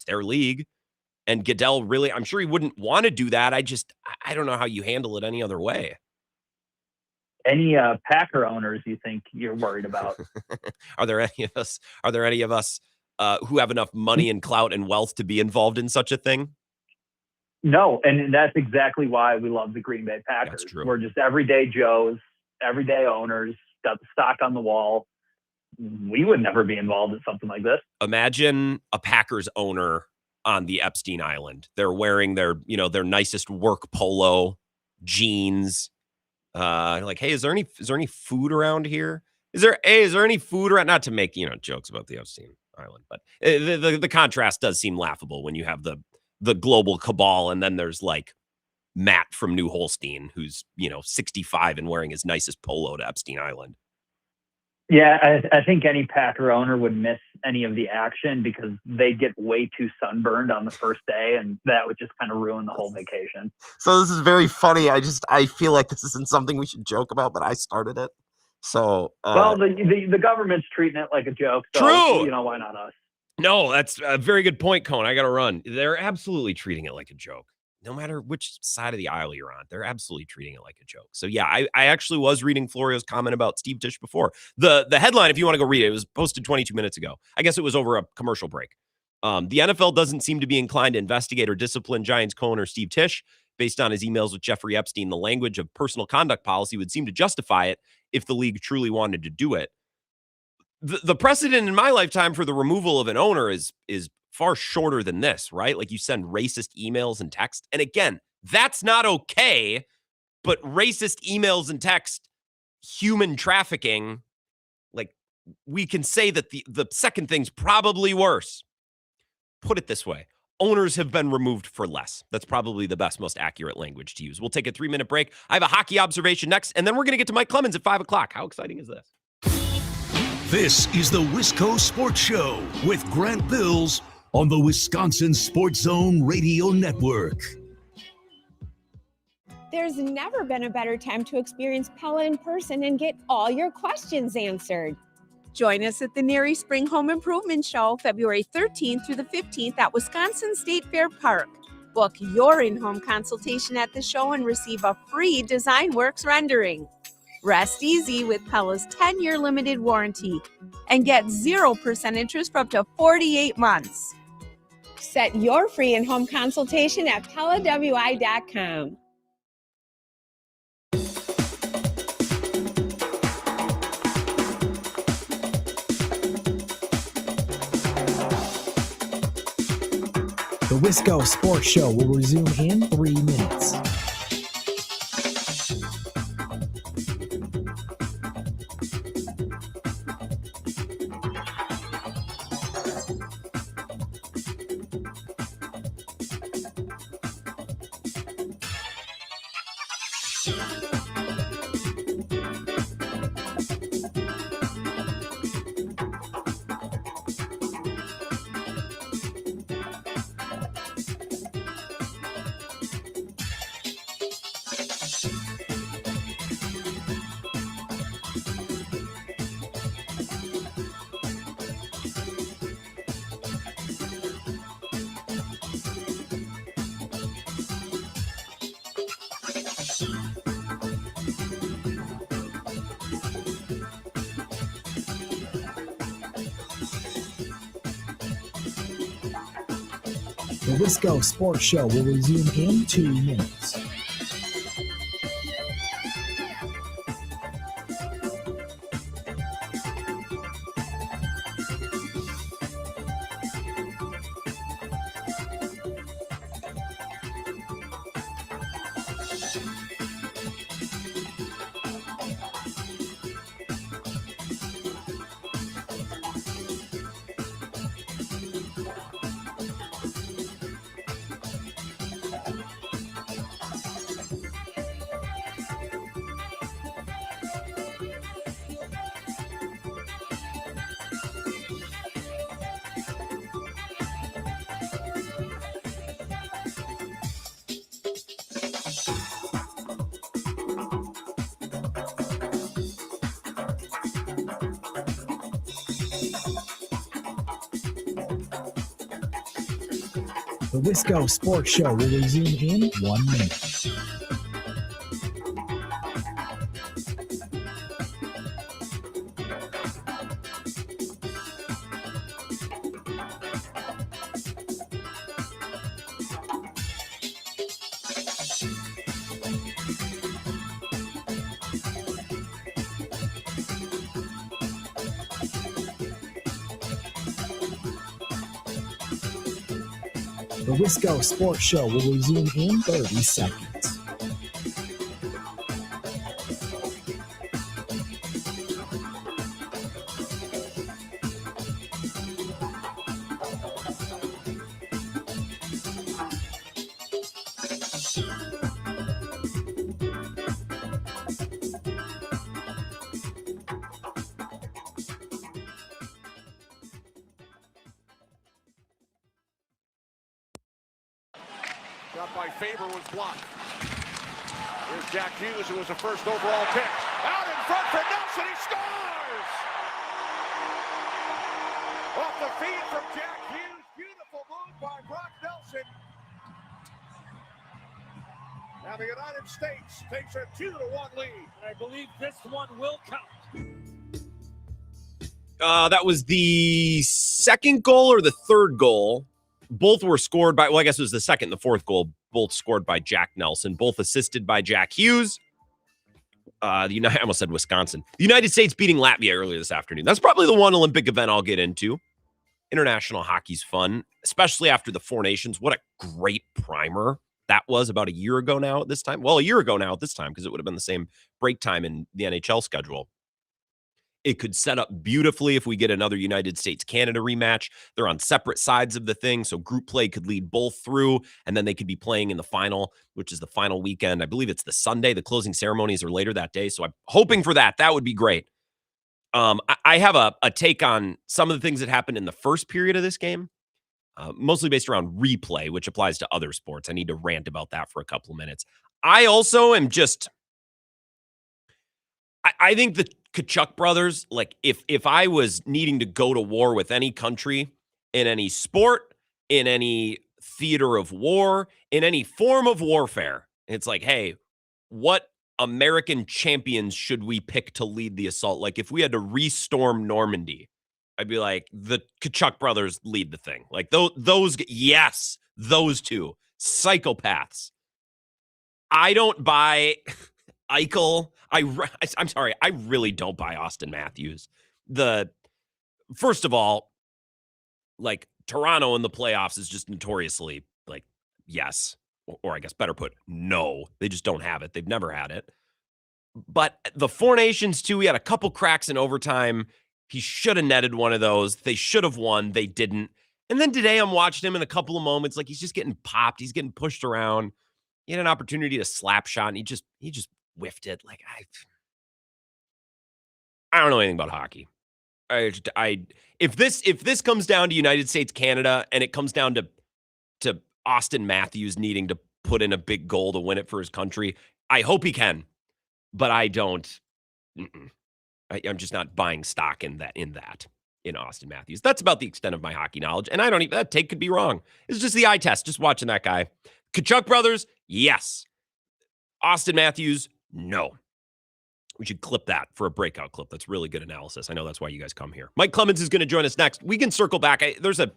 their league. And Goodell really, I'm sure he wouldn't want to do that. I don't know how you handle it any other way. Any Packer owners you think you're worried about? Are there any of us who have enough money and clout and wealth to be involved in such a thing? No, and that's exactly why we love the Green Bay Packers. That's true. We're just everyday Joes, everyday owners, got the stock on the wall. We would never be involved in something like this. Imagine a Packers owner on the Epstein Island. They're wearing their nicest work polo, jeans. Like, hey, is there any food around here? Is there any food around? Not to make, jokes about the Epstein Island, but the contrast does seem laughable when you have the global cabal, and then there's like Matt from New Holstein, who's 65 and wearing his nicest polo to Epstein Island. Yeah, I think any Packer owner would miss any of the action because they get way too sunburned on the first day, and that would just kind of ruin the whole vacation. So this is very funny. I feel like this isn't something we should joke about, but I started it. So well, the government's treating it like a joke. So, true. Why not us? No, that's a very good point, Cone. I got to run. They're absolutely treating it like a joke. No matter which side of the aisle you're on, they're absolutely treating it like a joke. So yeah, I actually was reading Florio's comment about Steve Tisch before. The headline, if you want to go read it, it was posted 22 minutes ago. I guess it was over a commercial break. The NFL doesn't seem to be inclined to investigate or discipline Giants co-owner Steve Tisch. Based on his emails with Jeffrey Epstein, the language of personal conduct policy would seem to justify it if the league truly wanted to do it. The precedent in my lifetime for the removal of an owner is far shorter than this, right? Like you send racist emails and text. And again, that's not okay, but racist emails and text, human trafficking, like we can say that the second thing's probably worse. Put it this way. Owners have been removed for less. That's probably the best, most accurate language to use. We'll take a 3-minute break. I have a hockey observation next, and then we're going to get to Mike Clemens at 5 o'clock. How exciting is this? This is the Wisco Sports Show with Grant Bills on the Wisconsin Sports Zone Radio Network. There's never been a better time to experience Pella in person and get all your questions answered. Join us at the Neary Spring Home Improvement Show, February 13th through the 15th at Wisconsin State Fair Park. Book your in-home consultation at the show and receive a free Design Works rendering. Rest easy with Pella's 10-year limited warranty and get 0% interest for up to 48 months. Set your free in-home consultation at PellaWI.com. The Wisco Sports Show will resume in 3 minutes. The Wisco Sports Show will resume in 2 minutes. The Wisco Sports Show will resume in 1 minute. The Wisco Sports Show will resume in 30 seconds. Shot by Faber was blocked. Here's Jack Hughes, who was the first overall pick. Out in front for Nelson, he scores! Off the feed from Jack Hughes, beautiful move by Brock Nelson. Now the United States takes a 2-1 lead. And I believe this one will count. That was the second goal or the third goal. Both were scored by, well, I guess it was the second and the fourth goal, both scored by Jack Nelson, both assisted by Jack Hughes. I almost said Wisconsin. The United States beating Latvia earlier this afternoon. That's probably the one Olympic event I'll get into. International hockey's fun, especially after the Four Nations. What a great primer that was about a year ago now at this time. Well, a year ago now at this time, because it would have been the same break time in the NHL schedule. It could set up beautifully if we get another United States-Canada rematch. They're on separate sides of the thing, so group play could lead both through, and then they could be playing in the final, which is the final weekend. I believe it's the Sunday. The closing ceremonies are later that day, so I'm hoping for that. That would be great. I have a take on some of the things that happened in the first period of this game, mostly based around replay, which applies to other sports. I need to rant about that for a couple of minutes. I also am just... I think the Tkachuk brothers, like if I was needing to go to war with any country in any sport, in any theater of war, in any form of warfare, it's like, hey, what American champions should we pick to lead the assault? Like if we had to restorm Normandy, I'd be like, the Tkachuk brothers lead the thing. Like those, yes, those two psychopaths. I don't buy Eichel. I'm sorry. I really don't buy Austin Matthews. First of all, like Toronto in the playoffs is just notoriously like, yes, or I guess better put, no, they just don't have it. They've never had it. But the Four Nations too, he had a couple cracks in overtime. He should have netted one of those. They should have won. They didn't. And then today I'm watching him in a couple of moments. Like he's just getting popped. He's getting pushed around. He had an opportunity to slap shot and he just whiffed it. Like I don't know anything about hockey. If this comes down to United States, Canada, and it comes down to Austin Matthews needing to put in a big goal to win it for his country, I hope he can, but I don't. I'm just not buying stock in Austin Matthews. That's about the extent of my hockey knowledge, and that take could be wrong. It's just the eye test. Just watching that guy. Tkachuk brothers, yes. Austin Matthews, no. We should clip that for a breakout clip. That's really good analysis. I know that's why you guys come here. Mike Clemens is going to join us next. We can circle back. There's a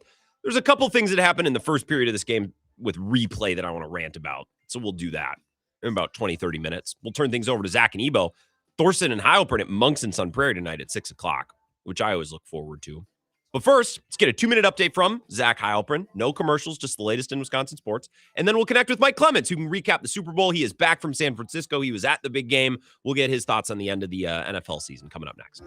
couple things that happened in the first period of this game with replay that I want to rant about. So we'll do that in about 20, 30 minutes. We'll turn things over to Zach and Ebo. Thorson and Heilprin at Monks and Sun Prairie tonight at 6 o'clock, which I always look forward to. But first, let's get a 2-minute update from Zach Heilprin. No commercials, just the latest in Wisconsin sports. And then we'll connect with Mike Clemens, who can recap the Super Bowl. He is back from San Francisco. He was at the big game. We'll get his thoughts on the end of the NFL season coming up next.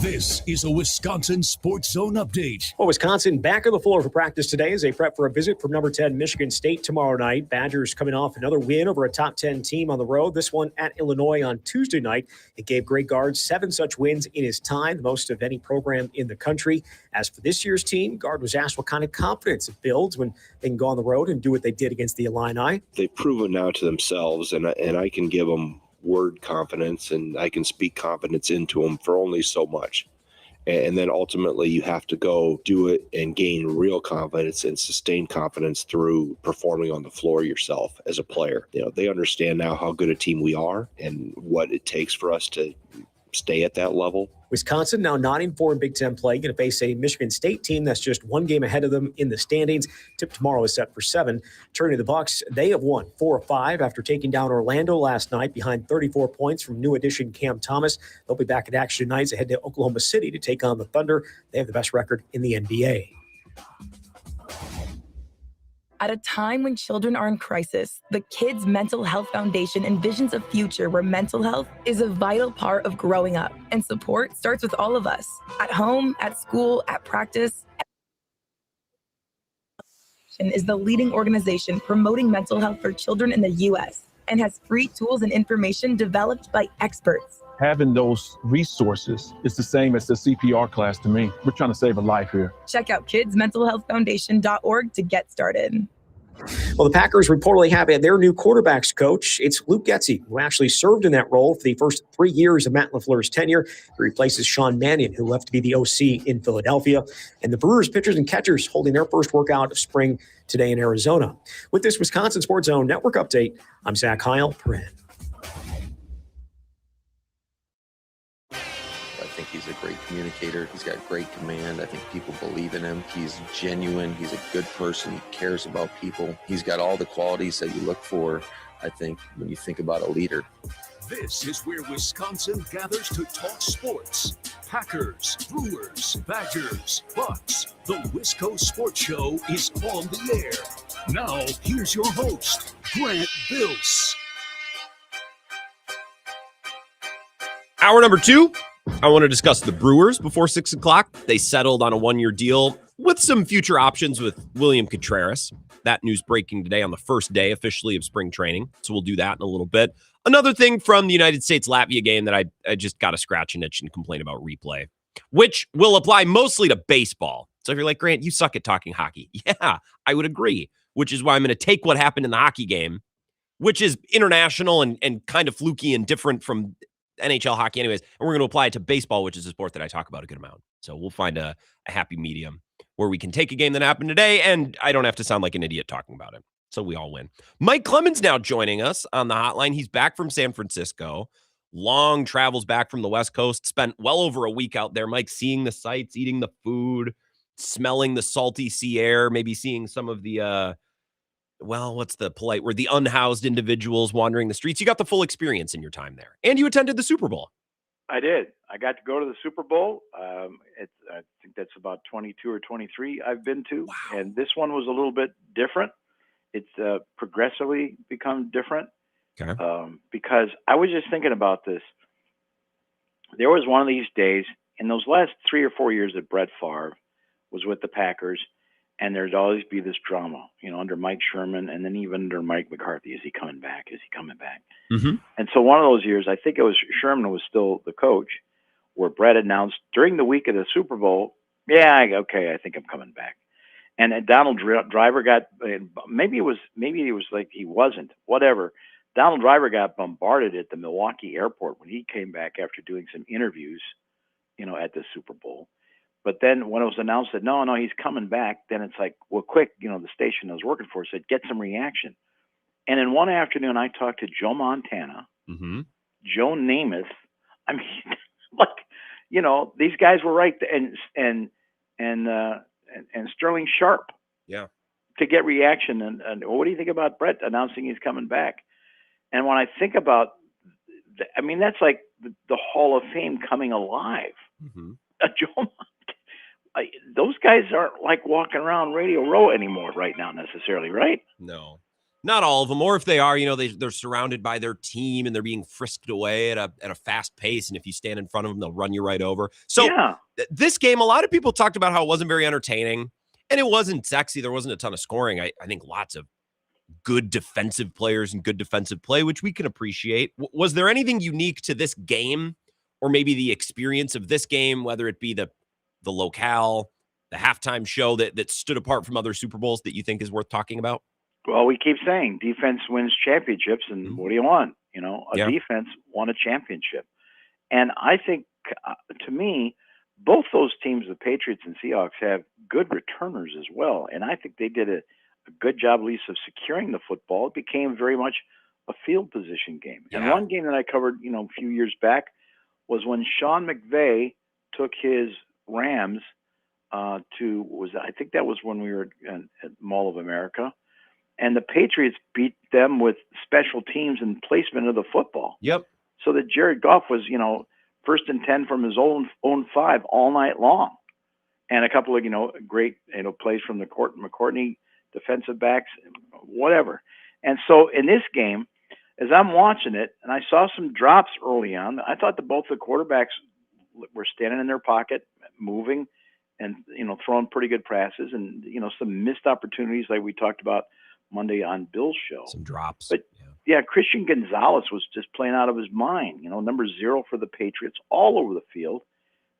This is a Wisconsin Sports Zone update. Well, Wisconsin back on the floor for practice today as they prep for a visit from number 10 Michigan State tomorrow night. Badgers coming off another win over a top 10 team on the road. This one at Illinois on Tuesday night. It gave Greg Gard 7 such wins in his time, the most of any program in the country. As for this year's team, Gard was asked what kind of confidence it builds when they can go on the road and do what they did against the Illini. They've proven now to themselves, and I can give them word confidence and I can speak confidence into them for only so much. And then ultimately you have to go do it and gain real confidence and sustain confidence through performing on the floor yourself as a player. You know, they understand now how good a team we are and what it takes for us to stay at that level. Wisconsin now 9-4 in Big Ten play, going to face a Michigan State team that's just one game ahead of them in the standings. Tip tomorrow is set for 7. Turning to the Bucks, they have won 4 of 5 after taking down Orlando last night behind 34 points from new addition Cam Thomas. They'll be back at action tonight to head to Oklahoma City to take on the Thunder. They have the best record in the NBA. At a time when children are in crisis, the Kids Mental Health Foundation envisions a future where mental health is a vital part of growing up, and support starts with all of us, at home, at school, at practice. Is the leading organization promoting mental health for children in the U.S. and has free tools and information developed by experts. Having those resources is the same as the CPR class to me. We're trying to save a life here. Check out kidsmentalhealthfoundation.org to get started. Well, the Packers reportedly have their new quarterbacks coach. It's Luke Getsy, who actually served in that role for the first 3 years of Matt LaFleur's tenure. He replaces Sean Mannion, who left to be the OC in Philadelphia. And the Brewers pitchers and catchers holding their first workout of spring today in Arizona. With this Wisconsin Sports Zone Network update, I'm Zach Heil. I think he's a great communicator. He's got great command. I think people believe in him. He's genuine. He's a good person. He cares about people. He's got all the qualities that you look for, I think, when you think about a leader. This is where Wisconsin gathers to talk sports. Packers, Brewers, Badgers, Bucks. The Wisco Sports Show is on the air. Now, here's your host, Grant Bills. Hour number 2. I want to discuss the Brewers before 6 o'clock. They settled on a 1-year deal with some future options with William Contreras. That news breaking today on the first day officially of spring training. So we'll do that in a little bit. Another thing from the United States-Latvia game that I just got to scratch an itch and complain about replay, which will apply mostly to baseball. So if you're like, Grant, you suck at talking hockey. Yeah, I would agree, which is why I'm going to take what happened in the hockey game, which is international and kind of fluky and different from NHL hockey anyways, and we're going to apply it to baseball, which is a sport that I talk about a good amount. So we'll find a happy medium where we can take a game that happened today, and I don't have to sound like an idiot talking about it. So we all win. Mike Clemens now joining us on the hotline. He's back from San Francisco. Long travels back from the West Coast. Spent well over a week out there, Mike, seeing the sights, eating the food, smelling the salty sea air, maybe seeing some of the what's the polite word? The unhoused individuals wandering the streets. You got the full experience in your time there. And you attended the Super Bowl. I did. I got to go to the Super Bowl. I think that's about 22 or 23 I've been to. Wow. And this one was a little bit different. It's progressively become different. Okay. Because I was just thinking about this. There was one of these days in those last 3 or 4 years that Brett Favre was with the Packers, and there'd always be this drama, under Mike Sherman and then even under Mike McCarthy. Is he coming back? Is he coming back? Mm-hmm. And so one of those years, I think it was Sherman was still the coach, where Brett announced during the week of the Super Bowl, I think I'm coming back. And Donald Driver got, maybe it was like he wasn't, whatever. Donald Driver got bombarded at the Milwaukee airport when he came back after doing some interviews, at the Super Bowl. But then when it was announced that, no, he's coming back, then it's like, well, quick, the station I was working for said, get some reaction. And in one afternoon, I talked to Joe Montana, mm-hmm. Joe Namath. I mean, these guys were right. And Sterling Sharp. Yeah. To get reaction. And what do you think about Brett announcing he's coming back? And when I think about, that's like the Hall of Fame coming alive. Mm-hmm. Joe, those guys aren't like walking around Radio Row anymore right now necessarily, right? No, not all of them. Or if they are, they're surrounded by their team and they're being frisked away at a fast pace. And if you stand in front of them, they'll run you right over. So this game, a lot of people talked about how it wasn't very entertaining and it wasn't sexy. There wasn't a ton of scoring. I think lots of good defensive players and good defensive play, which we can appreciate. Was there anything unique to this game or maybe the experience of this game, whether it be the locale, the halftime show that stood apart from other Super Bowls that you think is worth talking about? Well, we keep saying defense wins championships, and what do you want? Defense won a championship. And I think, to me, both those teams, the Patriots and Seahawks, have good returners as well. And I think they did a good job, at least, of securing the football. It became very much a field position game. Yeah. And one game that I covered, a few years back was when Sean McVay took his Rams I think that was when we were at Mall of America, and the Patriots beat them with special teams and placement of the football. Yep. So that Jared Goff was, first and 10 from his own 5 all night long, and a couple of great plays from the McCourtney defensive backs, whatever. And so in this game, as I'm watching it, and I saw some drops early on, I thought that both the quarterbacks were standing in their pocket, moving, and throwing pretty good passes, and some missed opportunities like we talked about Monday on Bill's show. Some drops. But yeah, Christian Gonzalez was just playing out of his mind. Number 0 for the Patriots all over the field,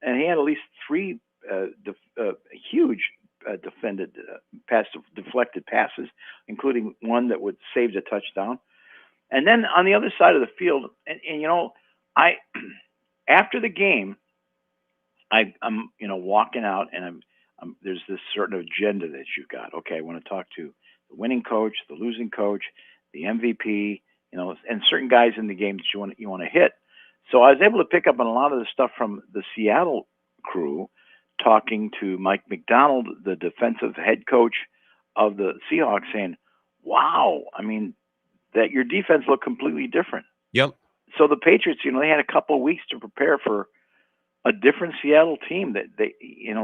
and he had at least 3 huge deflected passes, including one that would saved a touchdown. And then on the other side of the field, I after the game, I'm walking out, and there's this certain agenda that you've got. Okay, I want to talk to the winning coach, the losing coach, the MVP, and certain guys in the game that you want to hit. So I was able to pick up on a lot of the stuff from the Seattle crew, talking to Mike McDonald, the defensive head coach of the Seahawks, saying, "Wow, I mean, that your defense looked completely different." Yep. So the Patriots, they had a couple of weeks to prepare for a different Seattle team that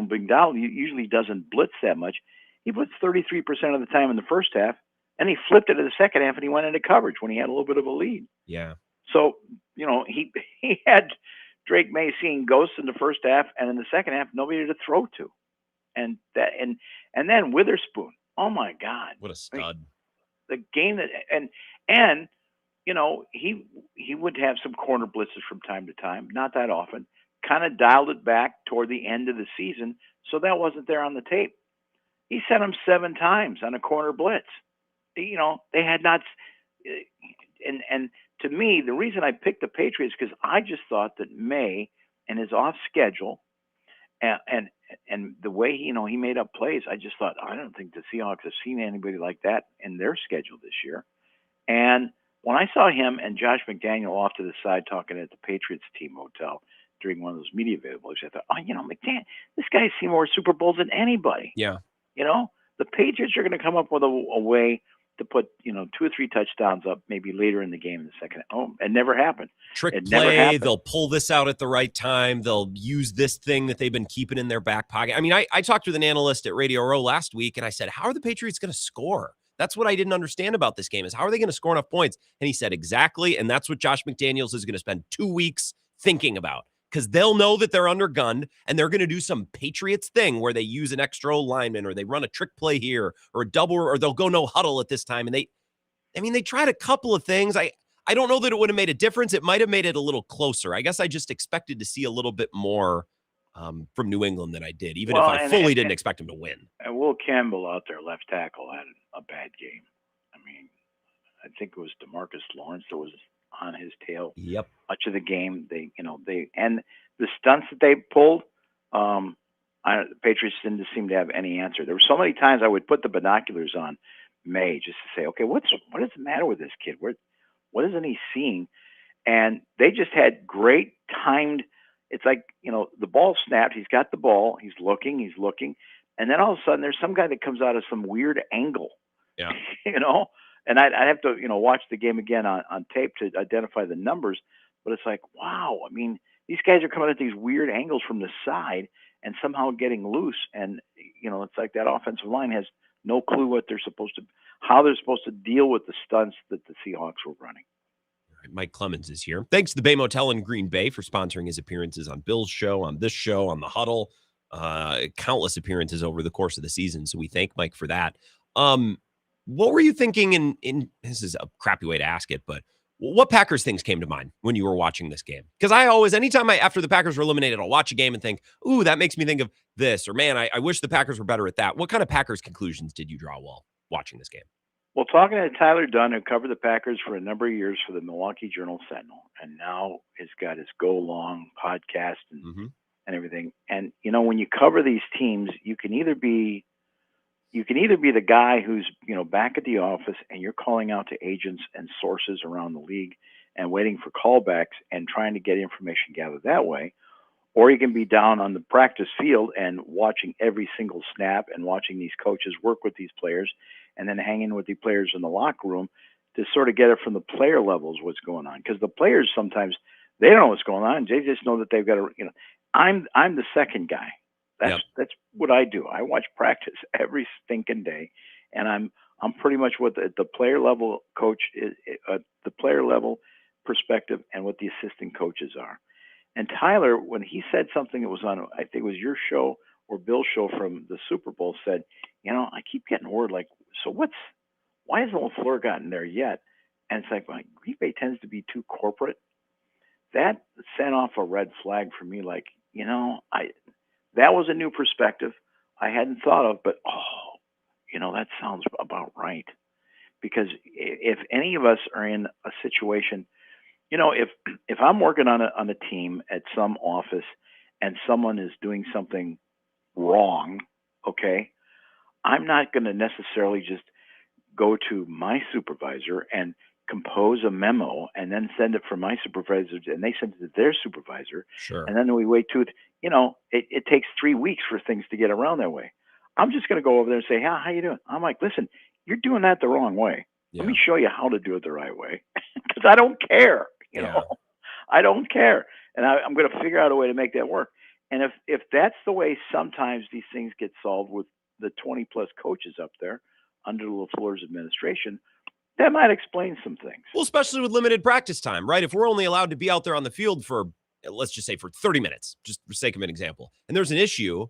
McDonald usually doesn't blitz that much. He blitzed 33% of the time in the first half, and he flipped it in the second half, and he went into coverage when he had a little bit of a lead. Yeah. So, he had Drake May seeing ghosts in the first half, and in the second half, nobody to throw to. And then Witherspoon. Oh my God. What a stud. The game that and he would have some corner blitzes from time to time, not that often. Kind of dialed it back toward the end of the season, so that wasn't there on the tape. He sent him 7 times on a corner blitz. They had not. And to me, the reason I picked the Patriots because I just thought that May and his off schedule, and the way he made up plays, I just thought I don't think the Seahawks have seen anybody like that in their schedule this year. And when I saw him and Josh McDaniel off to the side talking at the Patriots team hotel during one of those media availabilities, I thought, McDaniel, this guy's seen more Super Bowls than anybody. Yeah. The Patriots are going to come up with a way to put 2 or 3 touchdowns up maybe later in the game in the second. Oh, it never happened. Trick play. They'll pull this out at the right time. They'll use this thing that they've been keeping in their back pocket. I mean, I talked with an analyst at Radio Row last week, and I said, how are the Patriots going to score? That's what I didn't understand about this game is how are they going to score enough points? And he said, exactly. And that's what Josh McDaniels is going to spend 2 weeks thinking about. Because they'll know that they're undergunned, and they're going to do some Patriots thing where they use an extra lineman or they run a trick play here or a double, or they'll go no huddle at this time. And they tried a couple of things. I don't know that it would have made a difference. It might have made it a little closer. I guess I just expected to see a little bit more from New England than I did, even if I fully didn't expect him to win. And Will Campbell out there, left tackle, had a bad game. I mean, I think it was DeMarcus Lawrence that was on his tail. Yep. Much of the game, they and the stunts that they pulled, the Patriots didn't seem to have any answer. There were so many times I would put the binoculars on May just to say, okay, what is the matter with this kid? What isn't he seeing? And they just had great timed. It's like the ball snapped. He's got the ball. He's looking, and then all of a sudden there's some guy that comes out of some weird angle. Yeah. And I'd have to, watch the game again on tape to identify the numbers. But it's like, wow, I mean, these guys are coming at these weird angles from the side and somehow getting loose. And, it's like that offensive line has no clue how they're supposed to deal with the stunts that the Seahawks were running. Mike Clemens is here. Thanks to the Bay Motel in Green Bay for sponsoring his appearances on Bill's show, on this show, on The Huddle, countless appearances over the course of the season. So we thank Mike for that. What were you thinking in this is a crappy way to ask it, but what Packers things came to mind when you were watching this game? Because I always, anytime after the Packers were eliminated, I'll watch a game and think, ooh, that makes me think of this, or man, I wish the Packers were better at that. What kind of Packers conclusions did you draw while watching this game? Well, talking to Tyler Dunn, who covered the Packers for a number of years for the Milwaukee Journal-Sentinel, and now has got his Go Long podcast and everything. And, when you cover these teams, you can either be the guy who's, back at the office and you're calling out to agents and sources around the league and waiting for callbacks and trying to get information gathered that way. Or you can be down on the practice field and watching every single snap and watching these coaches work with these players and then hanging with the players in the locker room to sort of get it from the player levels what's going on. Because the players sometimes, they don't know what's going on. They just know that they've got to, I'm the second guy. That's what I do. I watch practice every stinking day, and I'm pretty much what the player level coach is, the player level perspective, and what the assistant coaches are. And Tyler, when he said something that was on, I think it was your show or Bill's show from the Super Bowl, said, I keep getting word like, so why hasn't LaFleur gotten there yet? And it's like, well, Green Bay tends to be too corporate. That sent off a red flag for me. Like, that was a new perspective I hadn't thought of, but that sounds about right. Because if any of us are in a situation, if I'm working on a team at some office and someone is doing something wrong, okay, I'm not going to necessarily just go to my supervisor and compose a memo and then send it from my supervisor and they send it to their supervisor. Sure. And then we wait it takes 3 weeks for things to get around that way. I'm just going to go over there and say, how you doing? I'm like, listen, you're doing that the wrong way. Yeah. Let me show you how to do it the right way. Because I don't care, you know. I don't care. And I'm going to figure out a way to make that work. And if that's the way sometimes these things get solved with the 20-plus coaches up there under LaFleur's administration, that might explain some things. Well, especially with limited practice time, right? If we're only allowed to be out there on the field for, let's just say, for 30 minutes, just for sake of an example, and there's an issue,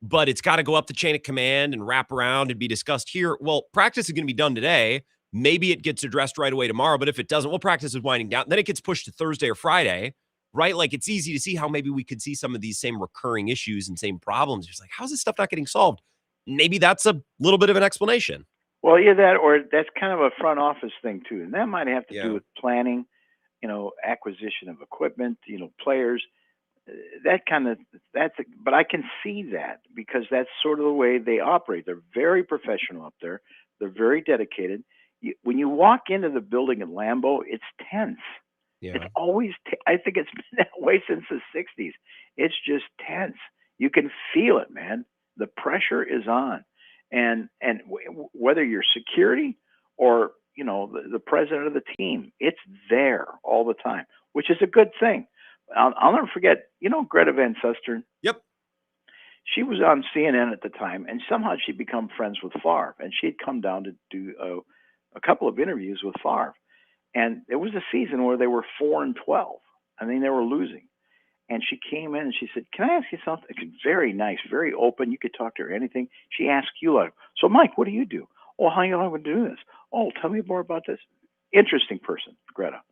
but it's got to go up the chain of command and wrap around and be discussed here. Well, practice is going to be done today. Maybe it gets addressed right away tomorrow, but if it doesn't, well, practice is winding down. Then it gets pushed to Thursday or Friday, right? Like, it's easy to see how maybe we could see some of these same recurring issues and same problems. It's like, how's this stuff not getting solved? Maybe that's a little bit of an explanation. Well, yeah, or that's kind of a front office thing too. And that might have to do with planning, acquisition of equipment, players, but I can see that because that's sort of the way they operate. They're very professional up there. They're very dedicated. When you walk into the building at Lambeau, it's tense. Yeah. It's always, I think it's been that way since the 60s. It's just tense. You can feel it, man. The pressure is on. And whether you're security or, the president of the team, it's there all the time, which is a good thing. I'll never forget, Greta Van Susteren? Yep. She was on CNN at the time, and somehow she'd become friends with Favre, and she'd come down to do a couple of interviews with Favre. And it was a season where they were 4-12. I mean, they were losing. And she came in and she said, "Can I ask you something?" Very nice, very open. You could talk to her anything. She asked you, like, "So, Mike, what do you do?" "Oh, how long have you been doing this?" "Oh, tell me more about this." Interesting person, Greta.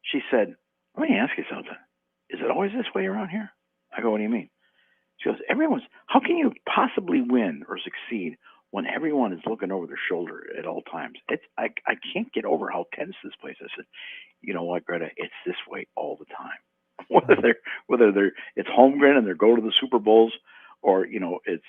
She said, "Let me ask you something. Is it always this way around here?" I go, "What do you mean?" She goes, "How can you possibly win or succeed when everyone is looking over their shoulder at all times? I can't get over how tense this place is." I said, "You know what, Greta? It's this way all the time. Whether it's Holmgren and they're going to the Super Bowls, or it's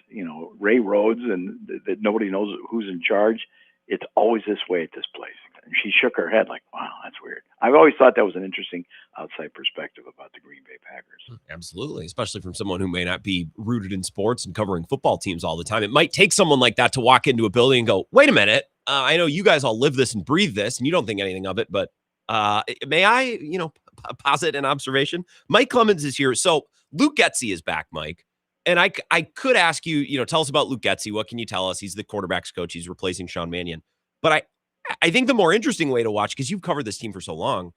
Ray Rhodes and that nobody knows who's in charge. It's always this way at this place." And she shook her head like, "Wow, that's weird." I've always thought that was an interesting outside perspective about the Green Bay Packers. Absolutely, especially from someone who may not be rooted in sports and covering football teams all the time. It might take someone like that to walk into a building and go, "Wait a minute, I know you guys all live this and breathe this, and you don't think anything of it, but may I, posit an observation?" Mike Clemens is here. So Luke Getsy is back, Mike. And I could ask you, tell us about Luke Getsy. What can you tell us? He's the quarterback's coach. He's replacing Sean Mannion. But I think the more interesting way to watch, because you've covered this team for so long.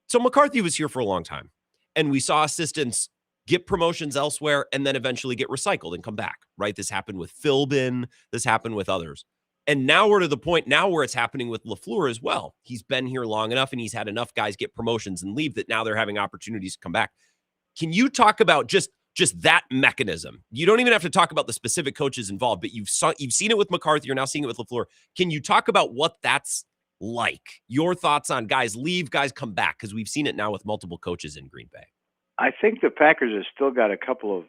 So McCarthy was here for a long time. And we saw assistants get promotions elsewhere and then eventually get recycled and come back, right? This happened with Philbin. This happened with others. And now we're to the point now where it's happening with LaFleur as well. He's been here long enough and he's had enough guys get promotions and leave that now they're having opportunities to come back. Can you talk about just that mechanism? You don't even have to talk about the specific coaches involved, but you've seen it with McCarthy. You're now seeing it with LaFleur. Can you talk about what that's like? Your thoughts on guys leave, guys come back, because we've seen it now with multiple coaches in Green Bay. I think the Packers have still got a couple of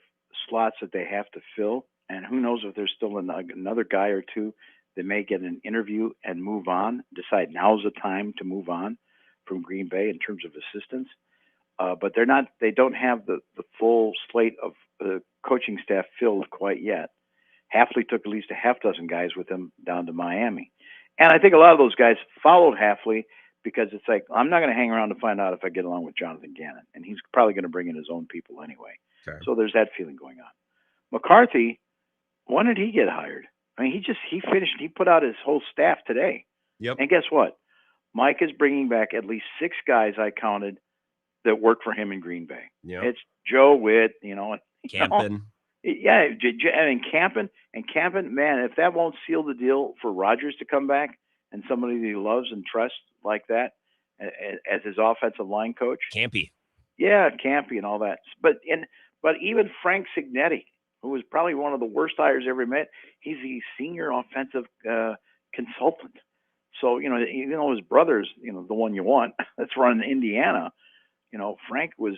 slots that they have to fill, and who knows if there's still another guy or two that may get an interview and move on, decide now's the time to move on from Green Bay in terms of assistants, but they don't have the full slate of coaching staff filled quite yet. Hafley took at least a half dozen guys with him down to Miami. And I think a lot of those guys followed Hafley because it's like, I'm not going to hang around to find out if I get along with Jonathan Gannon. And he's probably going to bring in his own people anyway. Okay. So there's that feeling going on. McCarthy, when did he get hired? I mean, he put out his whole staff today. Yep. And guess what? Mike is bringing back at least 6 guys I counted that work for him in Green Bay. Yep. It's Joe Witt, Campen. Yeah, and Campen, man, if that won't seal the deal for Rodgers to come back and somebody that he loves and trusts like that as his offensive line coach. Campy. Yeah, Campy and all that. But even Frank Signetti, who was probably one of the worst hires ever met, he's the senior offensive consultant. So, his brother's, the one you want that's running Indiana. Frank was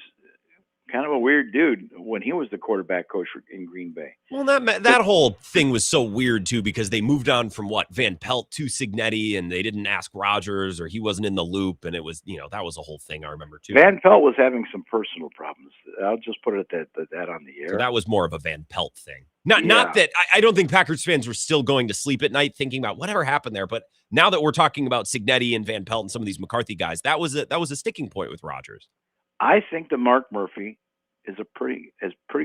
kind of a weird dude when he was the quarterback coach in Green Bay. Well, that whole thing was so weird too, because they moved on from Van Pelt to Signetti, and they didn't ask Rodgers, or he wasn't in the loop, and it was, that was a whole thing I remember too. Van Pelt was having some personal problems. I'll just put it at that on the air. So that was more of a Van Pelt thing. Not that I don't think Packers fans were still going to sleep at night thinking about whatever happened there, but now that we're talking about Signetti and Van Pelt and some of these McCarthy guys, that was a sticking point with Rodgers. I think that Mark Murphy is pretty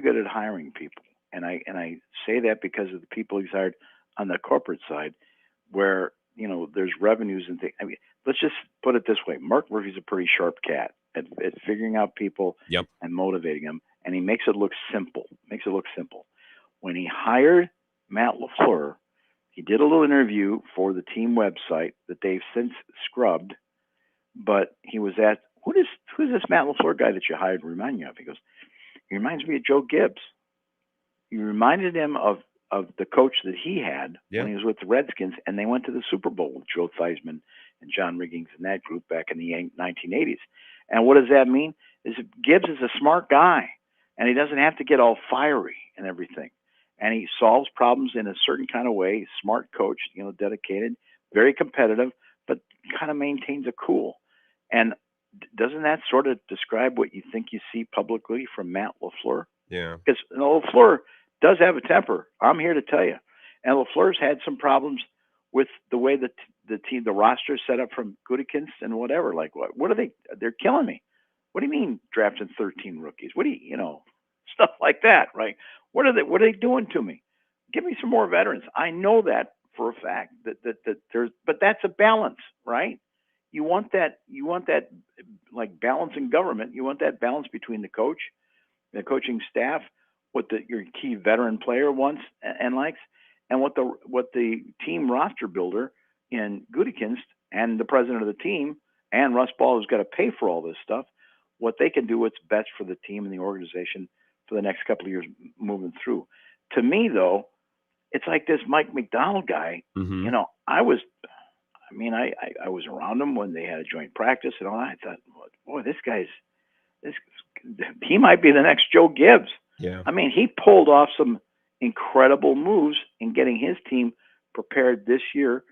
good at hiring people, and I say that because of the people he's hired on the corporate side, where there's revenues and things. I mean, let's just put it this way: Mark Murphy's a pretty sharp cat at figuring out people and motivating them, and he makes it look simple. When he hired Matt LaFleur, he did a little interview for the team website that they've since scrubbed, but he was asked, who's this Matt LaFleur guy that you hired remind you of? He goes, he reminds me of Joe Gibbs. He reminded him of the coach that he had when he was with the Redskins, and they went to the Super Bowl with Joe Theismann and John Riggins and that group back in the 1980s. And what does that mean? Is Gibbs is a smart guy, and he doesn't have to get all fiery and everything. And he solves problems in a certain kind of way. Smart coach, dedicated, very competitive, but kind of maintains a cool. And doesn't that sort of describe what you think you see publicly from Matt LaFleur? Yeah. Because LaFleur does have a temper. I'm here to tell you. And LaFleur's had some problems with the way the roster is set up from Gutekunst and whatever. Like, what are they? They're killing me. What do you mean drafting 13 rookies? What do you stuff like that, right? What are they doing to me? Give me some more veterans. I know that for a fact that there's, but that's a balance, right? You want that like balance in government. You want that balance between the coach, the coaching staff, what your key veteran player wants and likes, and what the team roster builder in Gutekunst and the president of the team and Russ Ball, who's got to pay for all this stuff, what they can do what's best for the team and the organization for the next couple of years moving through. To me, though, it's like this Mike McDonald guy. Mm-hmm. I was around him when they had a joint practice and all that. I thought, boy, he might be the next Joe Gibbs. Yeah. I mean, he pulled off some incredible moves in getting his team prepared this year,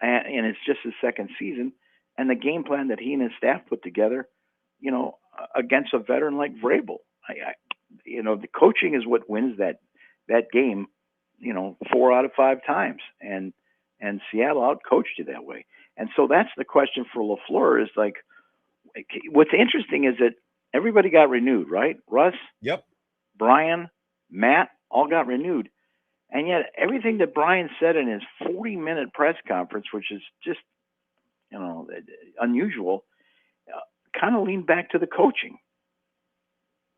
and it's just his second season. And the game plan that he and his staff put together, against a veteran like Vrabel, the coaching is what wins that game, 4 out of 5 times, and Seattle outcoached you that way. And so that's the question for LaFleur is like, what's interesting is that everybody got renewed, right? Russ, Brian, Matt, all got renewed. And yet everything that Brian said in his 40-minute press conference, which is just, unusual, kind of leaned back to the coaching.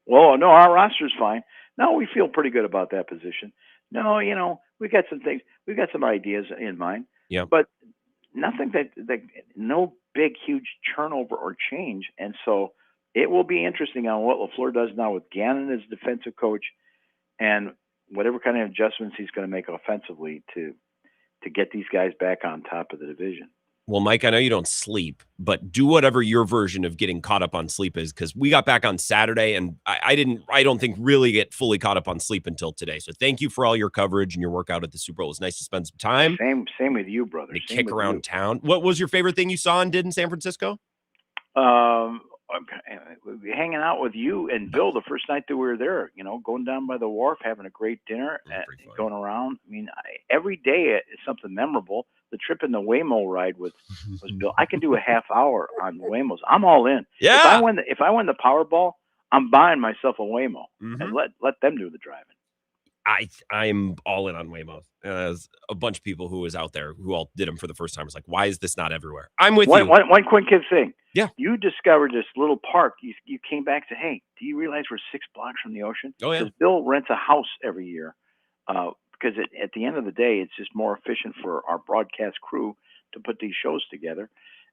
Well, no, our roster's fine. No, we feel pretty good about that position. No, we got some things. We've got some ideas in mind. Yeah. But nothing that no big, huge turnover or change. And so it will be interesting on what LaFleur does now with Gannon as defensive coach and whatever kind of adjustments he's going to make offensively to get these guys back on top of the division. Well, Mike, I know you don't sleep, but do whatever your version of getting caught up on sleep is, because we got back on Saturday and I don't think really get fully caught up on sleep until today. So thank you for all your coverage and your workout at the Super Bowl. It was nice to spend some time. Same with you, brother. To kick around town. What was your favorite thing you saw and did in San Francisco? hanging out with you and Bill the first night that we were there, going down by the wharf, having a great dinner, going around. I mean, every day is something memorable. The trip in the Waymo ride was Bill. I can do a half hour on Waymos. I'm all in. Yeah. If I win the Powerball, I'm buying myself a Waymo and let them do the driving. I'm all in on Waymo. There's a bunch of people who was out there who all did them for the first time. It's like, why is this not everywhere? I'm with you. One quick thing. Yeah. You discovered this little park. You came back and said, hey, do you realize we're 6 blocks from the ocean? Oh, yeah. Because Bill rents a house every year. Because at the end of the day, it's just more efficient for our broadcast crew to put these shows together.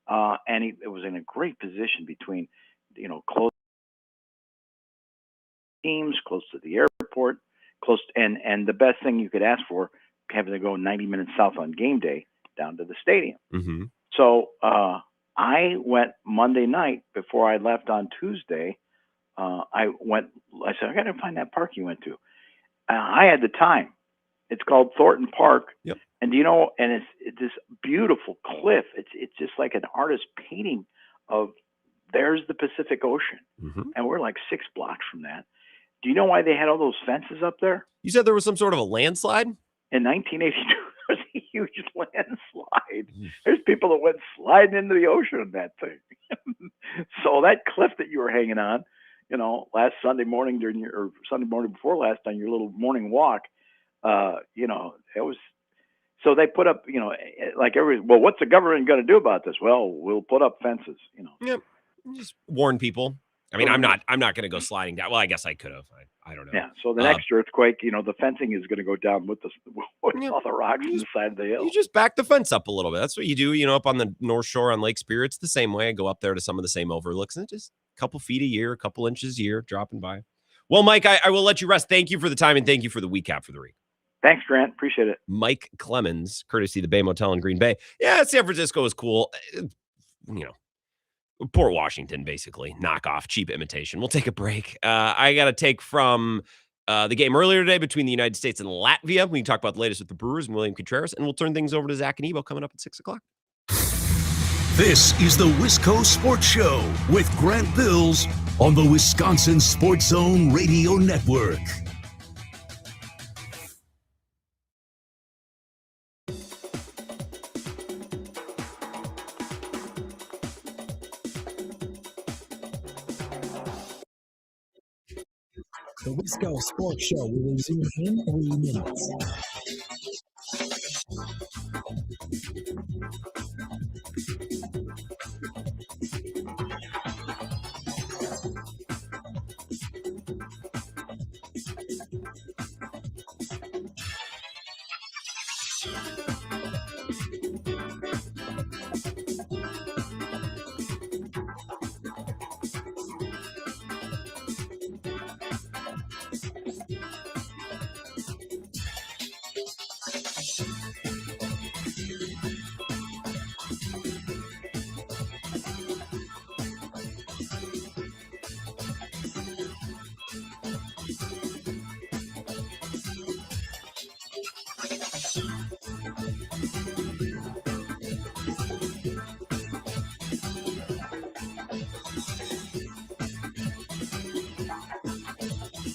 And it was in a great position between, close teams, close to the airport, and the best thing you could ask for, having to go 90 minutes south on game day down to the stadium. Mm-hmm. So I went Monday night before I left on Tuesday. I said, I got to find that park you went to. I had the time. It's called Thornton Park. Yep. And and it's this beautiful cliff. It's just like an artist painting of there's the Pacific Ocean. Mm-hmm. And we're like 6 blocks from that. Do you know why they had all those fences up there? You said there was some sort of a landslide? In 1982, there was a huge landslide. There's people that went sliding into the ocean in that thing. So that cliff that you were hanging on, last Sunday morning or Sunday morning before last on your little morning walk, it was. So they put up, what's the government going to do about this? Well, we'll put up fences, Yep. Just warn people. I mean, I'm not going to go sliding down. Well, I guess I could have. I don't know. Yeah. So the next earthquake, the fencing is going to go down with all the rocks on the side of the hill. You just back the fence up a little bit. That's what you do, up on the North Shore on Lake Superior. It's the same way. I go up there to some of the same overlooks, and just a couple feet a year, a couple inches a year, dropping by. Well, Mike, I will let you rest. Thank you for the time, and thank you for the recap for the week. Thanks, Grant. Appreciate it. Mike Clemens, courtesy the Bay Motel in Green Bay. Yeah, San Francisco is cool. Port Washington, basically. Knockoff, cheap imitation. We'll take a break. I got to take from the game earlier today between the United States and Latvia. We can talk about the latest with the Brewers and William Contreras, and we'll turn things over to Zach and Ebo coming up at 6 o'clock. This is the Wisco Sports Show with Grant Bills on the Wisconsin Sports Zone Radio Network. The Wisco Sports Show will resume in 3 minutes.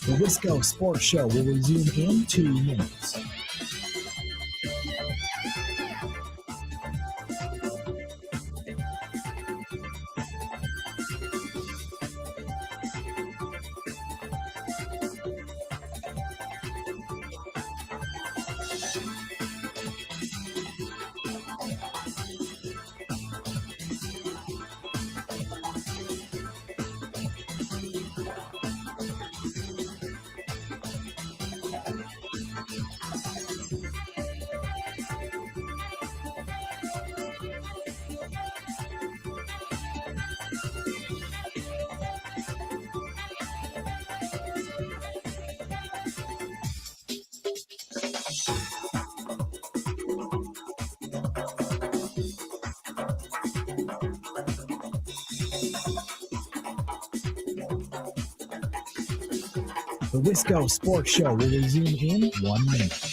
The Wisco Sports Show will resume in 2 minutes. The Wisco Sports Show will resume in 1 minute.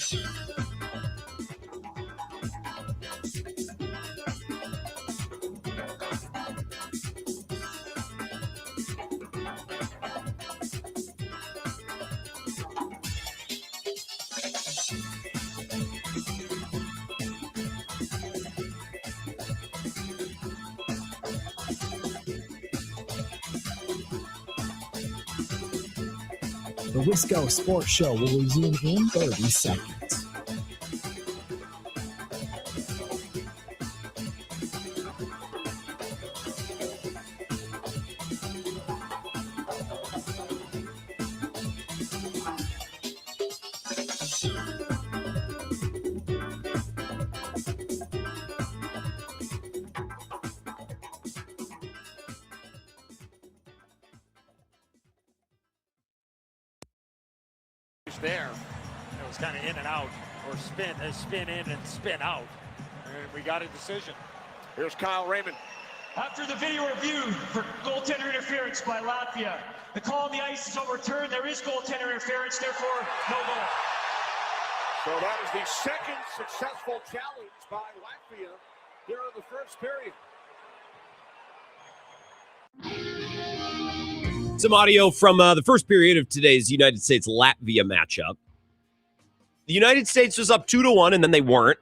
The Wisco Sports Show will resume in 30 seconds. There, it was kind of in and out, or spin in and spin out, and we got a decision. Here's Kyle Raymond. After the video review for goaltender interference by Latvia, the call on the ice is overturned. There is goaltender interference, therefore no goal. So that is the second successful challenge by Latvia here in the first period. Some audio from the first period of today's United States-Latvia matchup. The United States was up 2-1, and then they weren't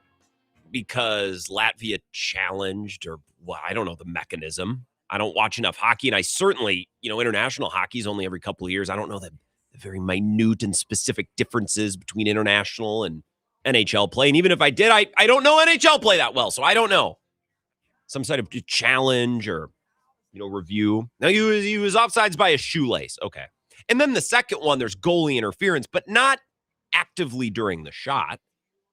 because Latvia challenged, or well, I don't know the mechanism. I don't watch enough hockey, and I certainly, international hockey is only every couple of years. I don't know the very minute and specific differences between international and NHL play. And even if I did, I don't know NHL play that well, so I don't know. Some sort of challenge or review. Now, he was offsides by a shoelace. Okay. And then the second one, there's goalie interference, but not actively during the shot.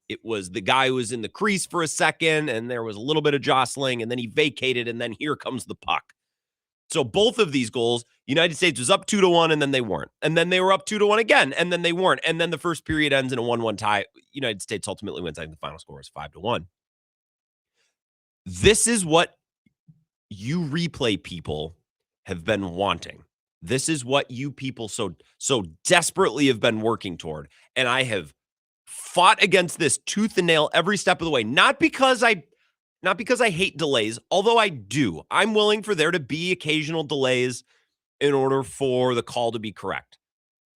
It was the guy who was in the crease for a second, and there was a little bit of jostling, and then he vacated, and then here comes the puck. So both of these goals, United States was up 2-1, and then they weren't. And then they were up 2-1 again, and then they weren't. And then the first period ends in a 1-1 tie. United States ultimately wins. I think the final score is 5-1. This is what you replay people have been wanting. This is what you people so desperately have been working toward. And I have fought against this tooth and nail every step of the way. Not because I hate delays, although I do. I'm willing for there to be occasional delays in order for the call to be correct.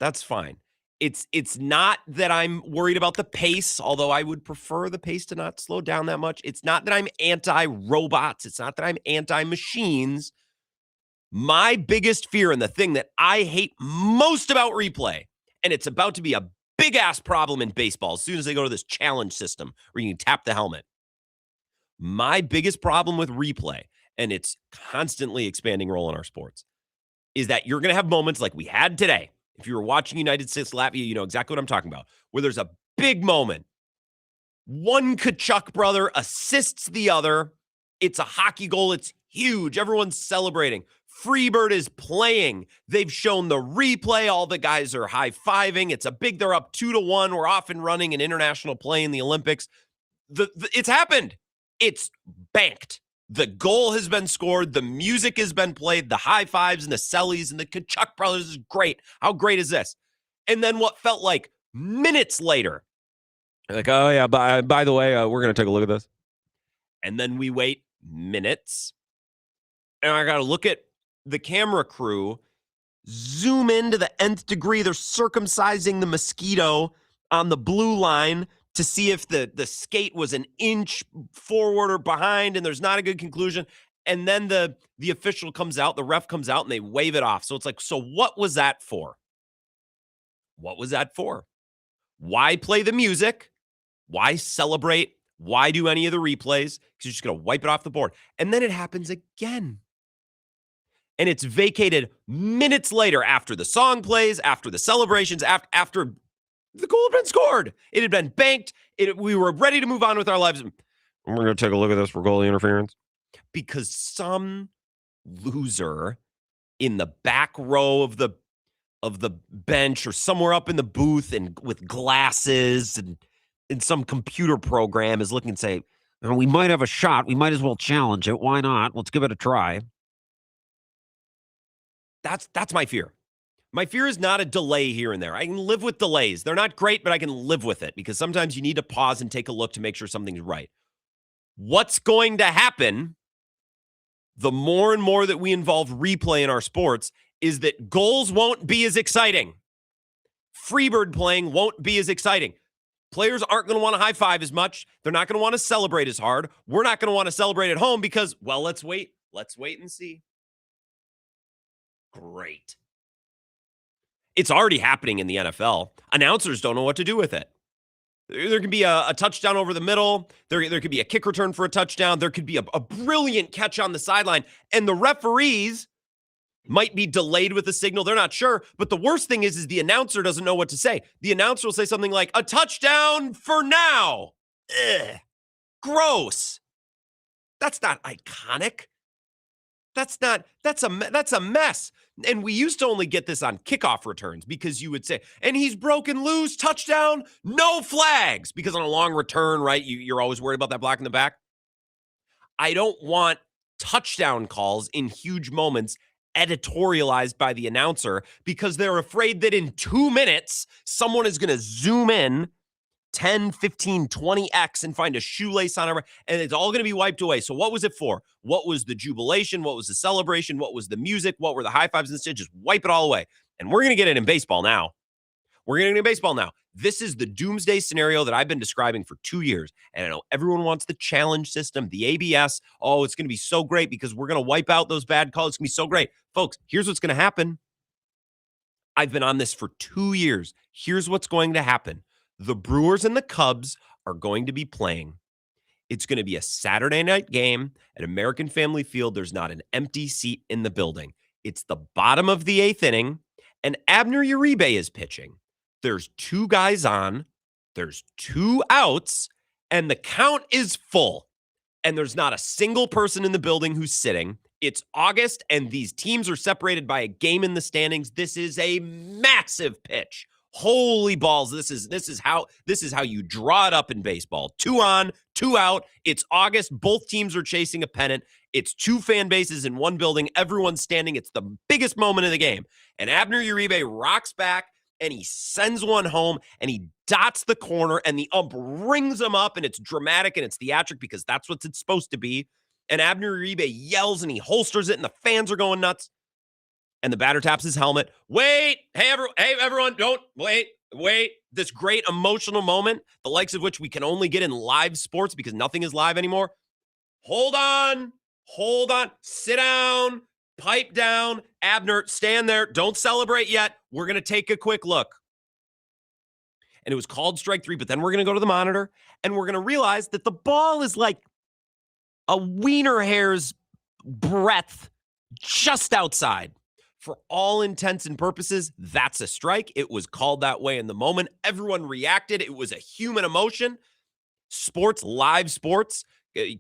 That's fine. It's not that I'm worried about the pace, although I would prefer the pace to not slow down that much. It's not that I'm anti-robots. It's not that I'm anti-machines. My biggest fear, and the thing that I hate most about replay, and it's about to be a big-ass problem in baseball as soon as they go to this challenge system where you can tap the helmet. My biggest problem with replay, and its constantly expanding role in our sports, is that you're going to have moments like we had today. If you were watching United States-Latvia, you know exactly what I'm talking about, where there's a big moment. One Kachuk brother assists the other. It's a hockey goal. It's huge. Everyone's celebrating. Freebird is playing. They've shown the replay. All the guys are high-fiving. They're up 2-1. We're off and running in international play in the Olympics. It's happened. It's banked. The goal has been scored. The music has been played. The high fives and the sellies and the Kachuk brothers is great. How great is this? And then what felt like minutes later, like, oh, yeah, by the way, we're going to take a look at this. And then we wait minutes. And I got to look at the camera crew, zoom into the nth degree. They're circumcising the mosquito on the blue line to see if the skate was an inch forward or behind, and there's not a good conclusion. And then the official comes out, the ref comes out, and they wave it off. So it's like, so what was that for? What was that for? Why play the music? Why celebrate? Why do any of the replays? Because you're just going to wipe it off the board. And then it happens again. And it's vacated minutes later after the song plays, after the celebrations, after the goal had been scored. It had been banked. We were ready to move on with our lives. And we're going to take a look at this for goalie interference. Because some loser in the back row of the bench or somewhere up in the booth and with glasses and in some computer program is looking and say, we might have a shot. We might as well challenge it. Why not? Let's give it a try. That's my fear. My fear is not a delay here and there. I can live with delays. They're not great, but I can live with it because sometimes you need to pause and take a look to make sure something's right. What's going to happen the more and more that we involve replay in our sports is that goals won't be as exciting. Freebird playing won't be as exciting. Players aren't going to want to high five as much. They're not going to want to celebrate as hard. We're not going to want to celebrate at home because, well, let's wait. Let's wait and see. Great. It's already happening in the NFL. Announcers don't know what to do with it. There could be a touchdown over the middle. There could be a kick return for a touchdown. There could be a brilliant catch on the sideline. And the referees might be delayed with the signal. They're not sure. But the worst thing is the announcer doesn't know what to say. The announcer will say something like, a touchdown for now. Ugh. Gross. That's not iconic. That's a mess. And we used to only get this on kickoff returns because you would say, and he's broken loose, touchdown, no flags. Because on a long return, right, you're always worried about that block in the back. I don't want touchdown calls in huge moments editorialized by the announcer because they're afraid that in 2 minutes, someone is going to zoom in 10, 15, 20x and find a shoelace on it, and it's all going to be wiped away. So what was it for? What was the jubilation? What was the celebration? What was the music? What were the high fives instead? Just wipe it all away. And we're going to get it in baseball now. This is the doomsday scenario that I've been describing for 2 years. And I know everyone wants the challenge system, the ABS. Oh, it's going to be so great because we're going to wipe out those bad calls. It's going to be so great. Folks, here's what's going to happen. I've been on this for 2 years. Here's what's going to happen. The Brewers and the Cubs are going to be playing. It's going to be a Saturday night game at American Family Field. There's not an empty seat in the building. It's the bottom of the 8th inning, and Abner Uribe is pitching. There's 2 guys on, there's 2 outs, and the count is full. And there's not a single person in the building who's sitting. It's August, and these teams are separated by a game in the standings. This is a massive pitch. Holy balls. This is how you draw it up in baseball. 2 on, 2 out. It's August. Both teams are chasing a pennant. It's 2 fan bases in one building. Everyone's standing. It's the biggest moment of the game. And Abner Uribe rocks back and he sends one home and he dots the corner and the ump rings him up, and it's dramatic and it's theatric because that's what it's supposed to be. And Abner Uribe yells and he holsters it and the fans are going nuts. And the batter taps his helmet. Wait, hey everyone, don't wait. This great emotional moment, the likes of which we can only get in live sports because nothing is live anymore. Hold on, sit down, pipe down. Abner, stand there. Don't celebrate yet. We're going to take a quick look. And it was called strike 3, but then we're going to go to the monitor and we're going to realize that the ball is like a wiener hair's breadth just outside. For all intents and purposes, that's a strike. It was called that way in the moment. Everyone reacted. It was a human emotion. Sports, live sports,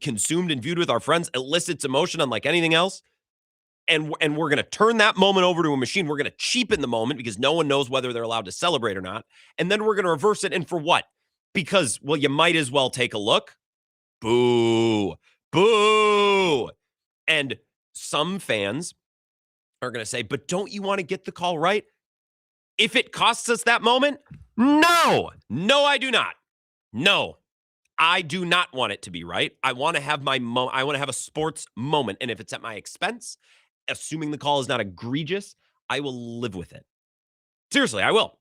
consumed and viewed with our friends, elicits emotion unlike anything else. And we're going to turn that moment over to a machine. We're going to cheapen the moment because no one knows whether they're allowed to celebrate or not. And then we're going to reverse it. And for what? Because, well, you might as well take a look. Boo. Boo. And some fans are going to say, but don't you want to get the call right? If it costs us that moment? No, I do not. No, I do not want it to be right. I want to have I want to have a sports moment. And if it's at my expense, assuming the call is not egregious, I will live with it. Seriously, I will.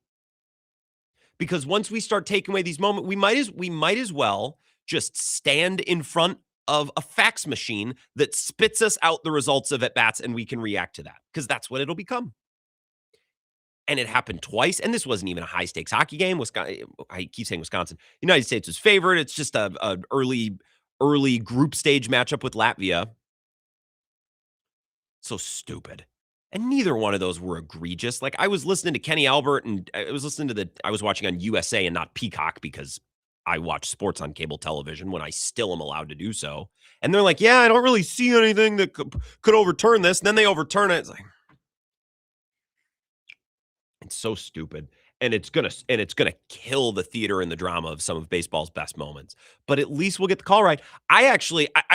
Because once we start taking away these moments, we might as well just stand in front of a fax machine that spits us out the results of at-bats and we can react to that because that's what it'll become. And it happened twice, and this wasn't even a high-stakes hockey game. I keep saying Wisconsin. United States was favored. It's just a early group stage matchup with Latvia. So stupid. And neither one of those were egregious. Like, I was listening to Kenny Albert, and I was watching on USA and not Peacock because I watch sports on cable television when I still am allowed to do so. And they're like, yeah, I don't really see anything that could overturn this. And then they overturn it. It's like, it's so stupid. And it's gonna kill the theater and the drama of some of baseball's best moments. But at least we'll get the call right. I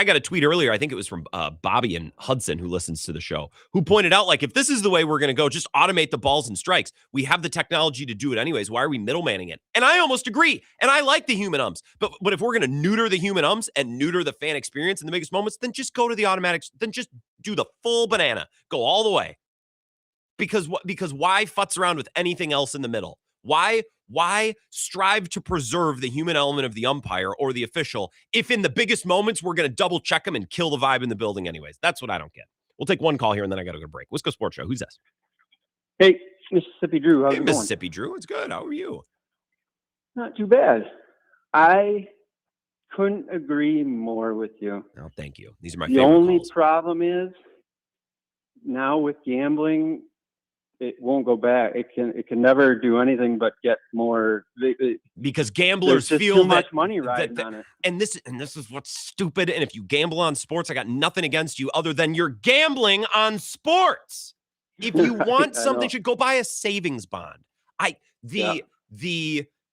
got a tweet earlier. I think it was from Bobby and Hudson, who listens to the show, who pointed out, like, if this is the way we're gonna go, just automate the balls and strikes. We have the technology to do it anyways. Why are we middlemaning it? And I almost agree. And I like the human umps. But if we're gonna neuter the human umps and neuter the fan experience in the biggest moments, then just go to the automatics. Then just do the full banana. Go all the way. Because why futz around with anything else in the middle? Why strive to preserve the human element of the umpire or the official if in the biggest moments we're going to double check them and kill the vibe in the building anyways? That's what I don't get. We'll take one call here and then I got to go to break. Wisco Sports Show. Who's this? Hey, Mississippi Drew. How's Hey, it going? Mississippi Drew. It's good. How are you? Not too bad. I couldn't agree more with you. Oh, thank you. These are my The favorite only calls. problem is now with gambling, it won't go back. It can never do anything but get more. Because gamblers there's just feel too that, much money riding on it. And this is what's stupid. And if you gamble on sports, I got nothing against you other than you're gambling on sports. If you want something, you should go buy a savings bond. The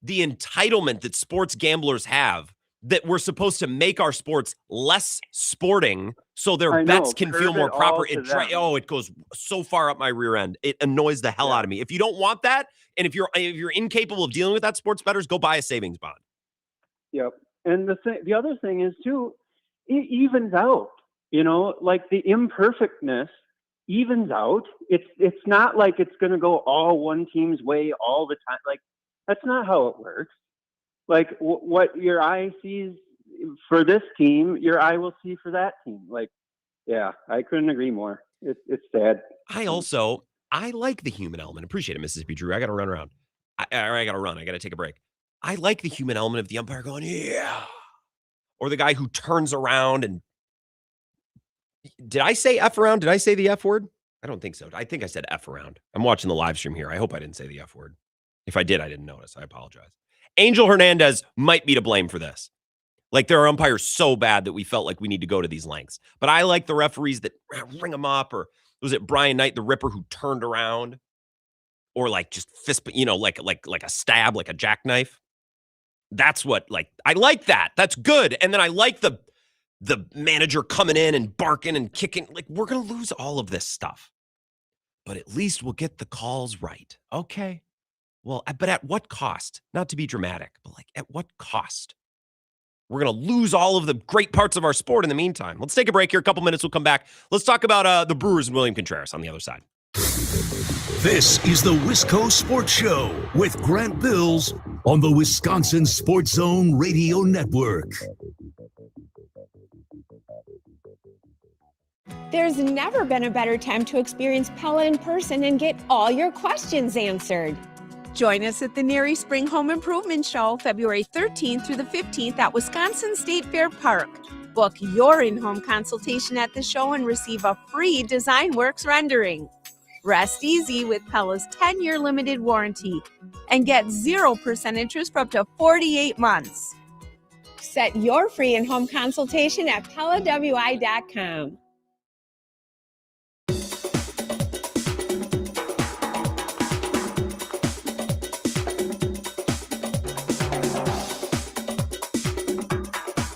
entitlement that sports gamblers have, that we're supposed to make our sports less sporting so their bets can feel more proper. It goes so far up my rear end. It annoys the hell out of me. If you don't want that, and if you're incapable of dealing with that, sports bettors, go buy a savings bond. Yep. And the other thing is too, it evens out. Like the imperfectness evens out. It's not like it's going to go all one team's way all the time. Like that's not how it works. Like what your eye sees for this team, your eye will see for that team. Like, yeah, I couldn't agree more. It's sad. I like the human element. Appreciate it, Mississippi Drew. I got to run around. I got to run. I got to take a break. I like the human element of the umpire going, yeah. Or the guy who turns around and, did I say F around? Did I say the F word? I don't think so. I think I said F around. I'm watching the live stream here. I hope I didn't say the F word. If I did, I didn't notice. I apologize. Angel Hernandez might be to blame for this. Like, there are umpires so bad that we felt like we need to go to these lengths. But I like the referees that ring them up, or was it Brian Knight, the Ripper, who turned around, or like just fist, like a stab, like a jackknife. That's what, like, I like that. That's good. And then I like the manager coming in and barking and kicking. Like, we're going to lose all of this stuff. But at least we'll get the calls right. Okay. Well, but at what cost? Not to be dramatic, but like, at what cost? We're going to lose all of the great parts of our sport in the meantime. Let's take a break here. A couple minutes. We'll come back. Let's talk about the Brewers and William Contreras on the other side. This is the Wisco Sports Show with Grant Bills on the Wisconsin Sports Zone Radio Network. There's never been a better time to experience Pella in person and get all your questions answered. Join us at the Neary Spring Home Improvement Show, February 13th through the 15th at Wisconsin State Fair Park. Book your in-home consultation at the show and receive a free Design Works rendering. Rest easy with Pella's 10-year limited warranty and get 0% interest for up to 48 months. Set your free in-home consultation at PellaWI.com.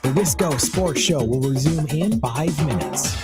The Wisco Sports Show will resume in 5 minutes.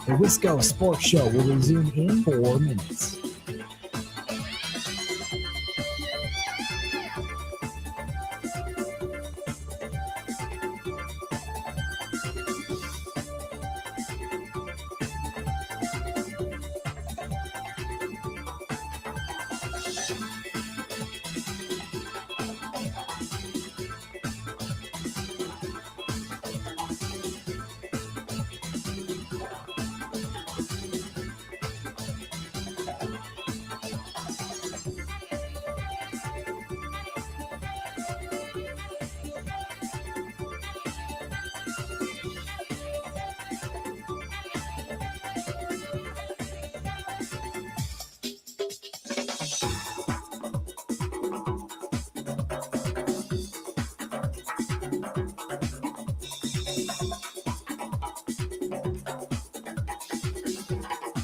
The Wisco Sports Show will resume in 4 minutes.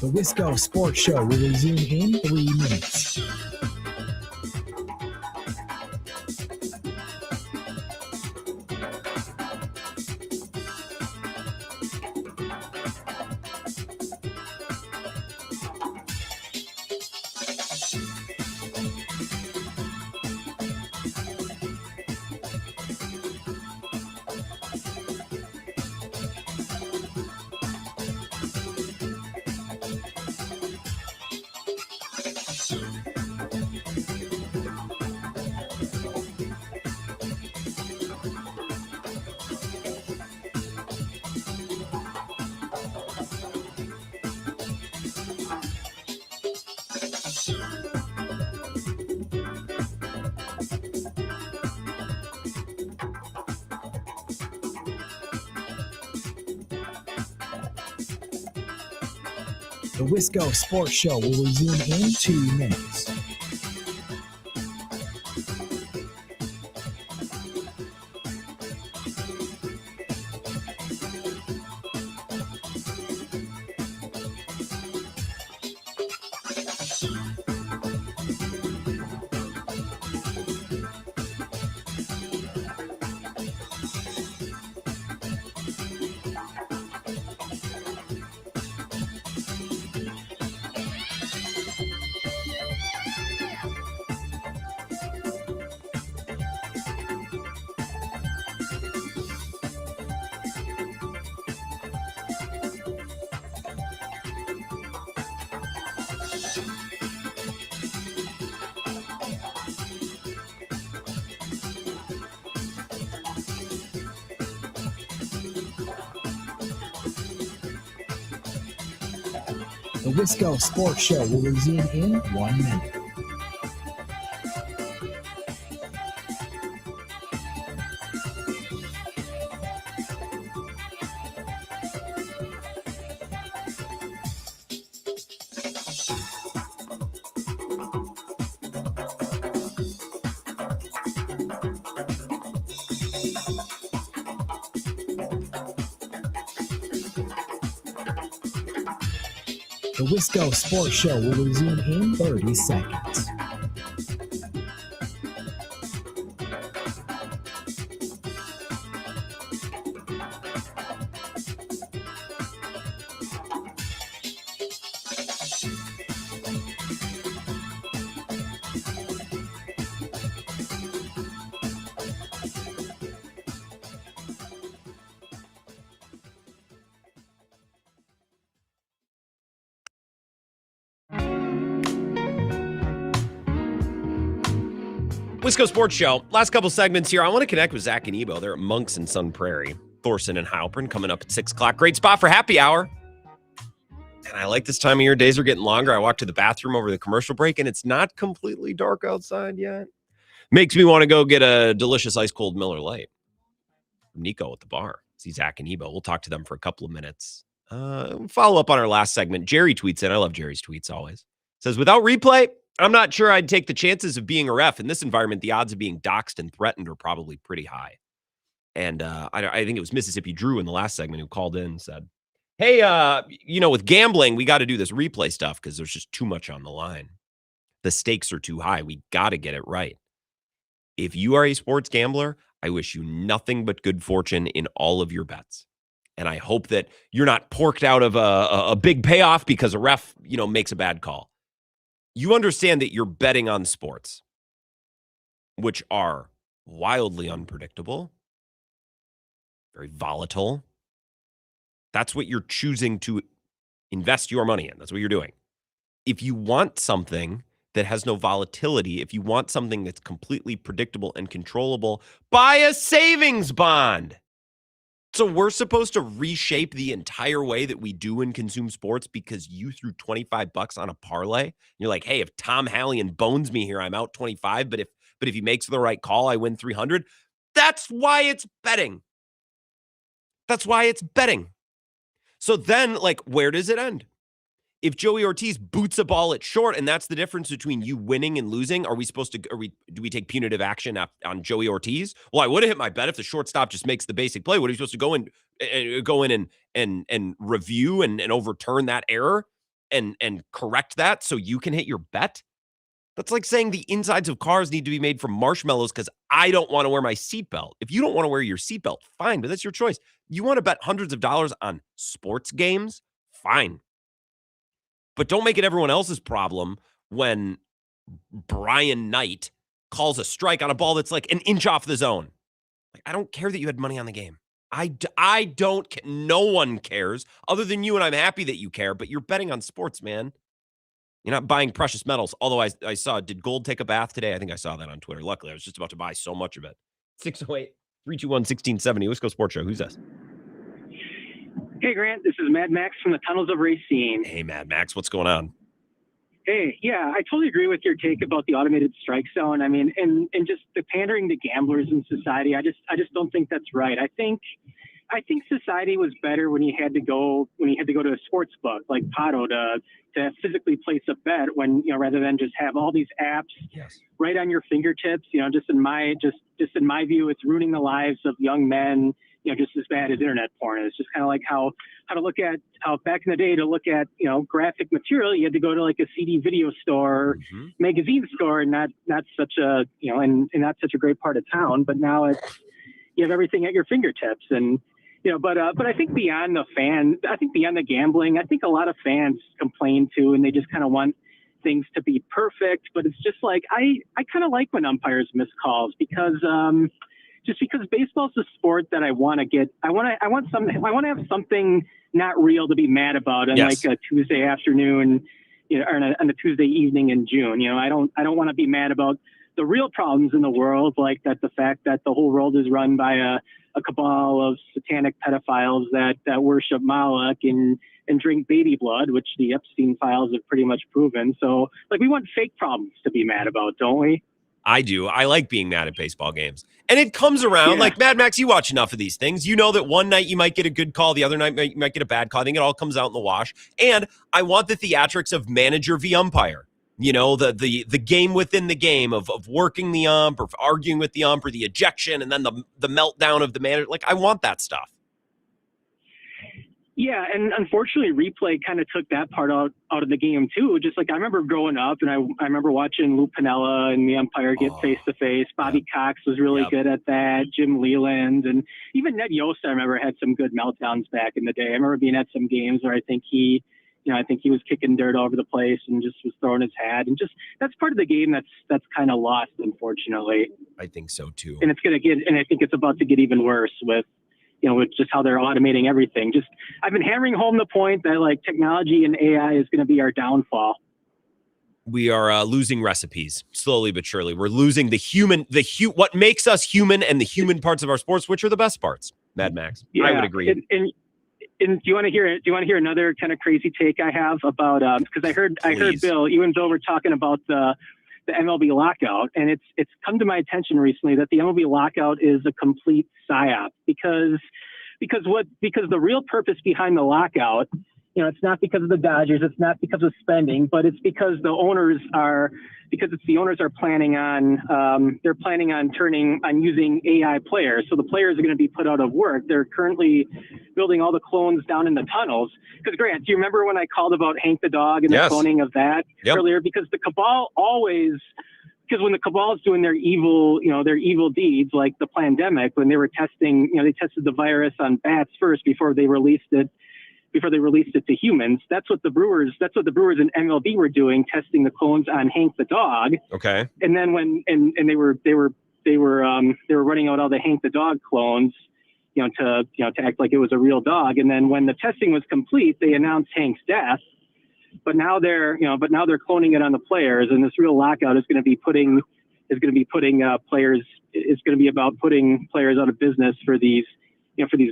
The Wisco Sports Show will resume in 3 minutes. The Wisco Sports Show will resume in 2 minutes. The Wisco Sports Show will resume in 1 minute. The Wisco Sports Show will resume in 30 seconds. Wisco Sports Show. Last couple segments here. I want to connect with Zach and Ebo. They're at Monks and Sun Prairie. Thorson and Halpern coming up at 6 o'clock. Great spot for happy hour. And I like this time of year. Days are getting longer. I walked to the bathroom over the commercial break, and it's not completely dark outside yet. Makes me want to go get a delicious ice cold Miller Lite from Nico at the bar. See Zach and Ebo. We'll talk to them for a couple of minutes. Follow up on our last segment. Jerry tweets in. I love Jerry's tweets always. Says, without replay, I'm not sure I'd take the chances of being a ref. In this environment, the odds of being doxxed and threatened are probably pretty high. And I think it was Mississippi Drew in the last segment who called in and said, hey, with gambling, we got to do this replay stuff because there's just too much on the line. The stakes are too high. We got to get it right. If you are a sports gambler, I wish you nothing but good fortune in all of your bets. And I hope that you're not porked out of a big payoff because a ref, makes a bad call. You understand that you're betting on sports, which are wildly unpredictable, very volatile. That's what you're choosing to invest your money in. That's what you're doing. If you want something that has no volatility, if you want something that's completely predictable and controllable, buy a savings bond. So we're supposed to reshape the entire way that we do and consume sports because you threw $25 on a parlay. You're like, hey, if Tom Hallion bones me here, I'm out 25. But if he makes the right call, I win 300. That's why it's betting. That's why it's betting. So then, where does it end? If Joey Ortiz boots a ball at short, and that's the difference between you winning and losing, do we take punitive action on Joey Ortiz? Well, I would have hit my bet if the shortstop just makes the basic play. What are you supposed to go in and review and overturn that error? and correct that so you can hit your bet? That's like saying the insides of cars need to be made from marshmallows because I don't want to wear my seatbelt. If you don't want to wear your seatbelt, fine, but that's your choice. You want to bet hundreds of dollars on sports games? Fine. But don't make it everyone else's problem when Brian Knight calls a strike on a ball that's like an inch off the zone. Like, I don't care that you had money on the game. I don't, no one cares other than you, and I'm happy that you care, but you're betting on sports, man. You're not buying precious metals. Although I saw, did gold take a bath today? I think I saw that on Twitter. Luckily, I was just about to buy so much of it. 608-321-1670. Let's go sports show. Who's this? Hey, Grant. This is Mad Max from the Tunnels of Racine. Hey, Mad Max. What's going on? Hey, yeah, I totally agree with your take about the automated strike zone. I mean, and just the pandering to gamblers in society. I just don't think that's right. I think society was better when you had to go to a sports book like Pato to physically place a bet when, rather than just have all these apps right on your fingertips. Just in my view, it's ruining the lives of young men, just as bad as internet porn. It's just kind of like how back in the day to look at, graphic material, you had to go to like a CD video store, magazine store, and not such a, and not such a great part of town. But now you have everything at your fingertips. And, but I think beyond the gambling, I think a lot of fans complain too, and they just kind of want things to be perfect. But it's just like, I kind of like when umpires miss calls because baseball's a sport that I want to have something not real to be mad about on like a Tuesday afternoon, or on a Tuesday evening in June. I don't want to be mad about the real problems in the world, like the fact that the whole world is run by a cabal of satanic pedophiles that worship Moloch and drink baby blood, which the Epstein files have pretty much proven. So we want fake problems to be mad about, don't we? I do. I like being mad at baseball games. And it comes around. Like, Mad Max, you watch enough of these things. You know that one night you might get a good call, the other night you might get a bad call. I think it all comes out in the wash. And I want the theatrics of manager v. umpire. The game within the game of working the ump or arguing with the ump or the ejection and then the meltdown of the manager. Like, I want that stuff. Yeah, and unfortunately, replay kind of took that part out of the game too. Just like I remember growing up, and I remember watching Lou Piniella and the umpire get face to face. Bobby Cox was really good at that. Jim Leland, and even Ned Yost, I remember had some good meltdowns back in the day. I remember being at some games where I think he was kicking dirt all over the place and just was throwing his hat, and just that's part of the game that's kind of lost, unfortunately. I think so too. And I think it's about to get even worse with just how they're automating everything. I've been hammering home the point that technology and AI is going to be our downfall. We are losing recipes slowly but surely. We're losing what makes us human and the human parts of our sports, which are the best parts. Mad Max. Yeah, I would agree. And do you want to hear another kind of crazy take I have about because I heard Bill, you and Bill were talking about the MLB lockout, and it's come to my attention recently that the MLB lockout is a complete psyop because the real purpose behind the lockout, it's not because of the Dodgers, it's not because of spending, but it's because the owners are planning on using AI players. So the players are going to be put out of work. They're currently building all the clones down in the tunnels. Because Grant, do you remember when I called about Hank the dog and the cloning of that earlier? Because the cabal when the cabal is doing their evil deeds, like the pandemic, when they were testing, they tested the virus on bats first before they released it to humans. That's what the Brewers and MLB were doing, testing the clones on Hank the dog. Okay. And then they were running out all the Hank the dog clones, to act like it was a real dog. And then when the testing was complete, they announced Hank's death. But now they're cloning it on the players, and this real lockout is going to be about putting players out of business for these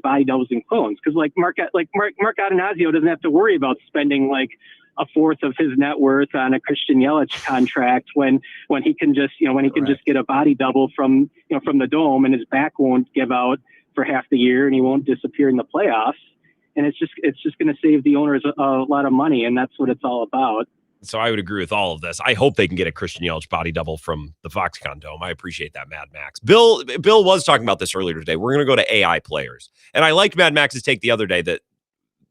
body doubles and clones. Because Mark Atanasio doesn't have to worry about spending a fourth of his net worth on a Christian Yelich contract when he can just get a body double from the dome, and his back won't give out for half the year, and he won't disappear in the playoffs. And it's just going to save the owners a lot of money, and that's what it's all about. So I would agree with all of this. I hope they can get a Christian Yelich body double from the Foxconn Dome. I appreciate that, Mad Max. Bill was talking about this earlier today. We're going to go to AI players. And I liked Mad Max's take the other day that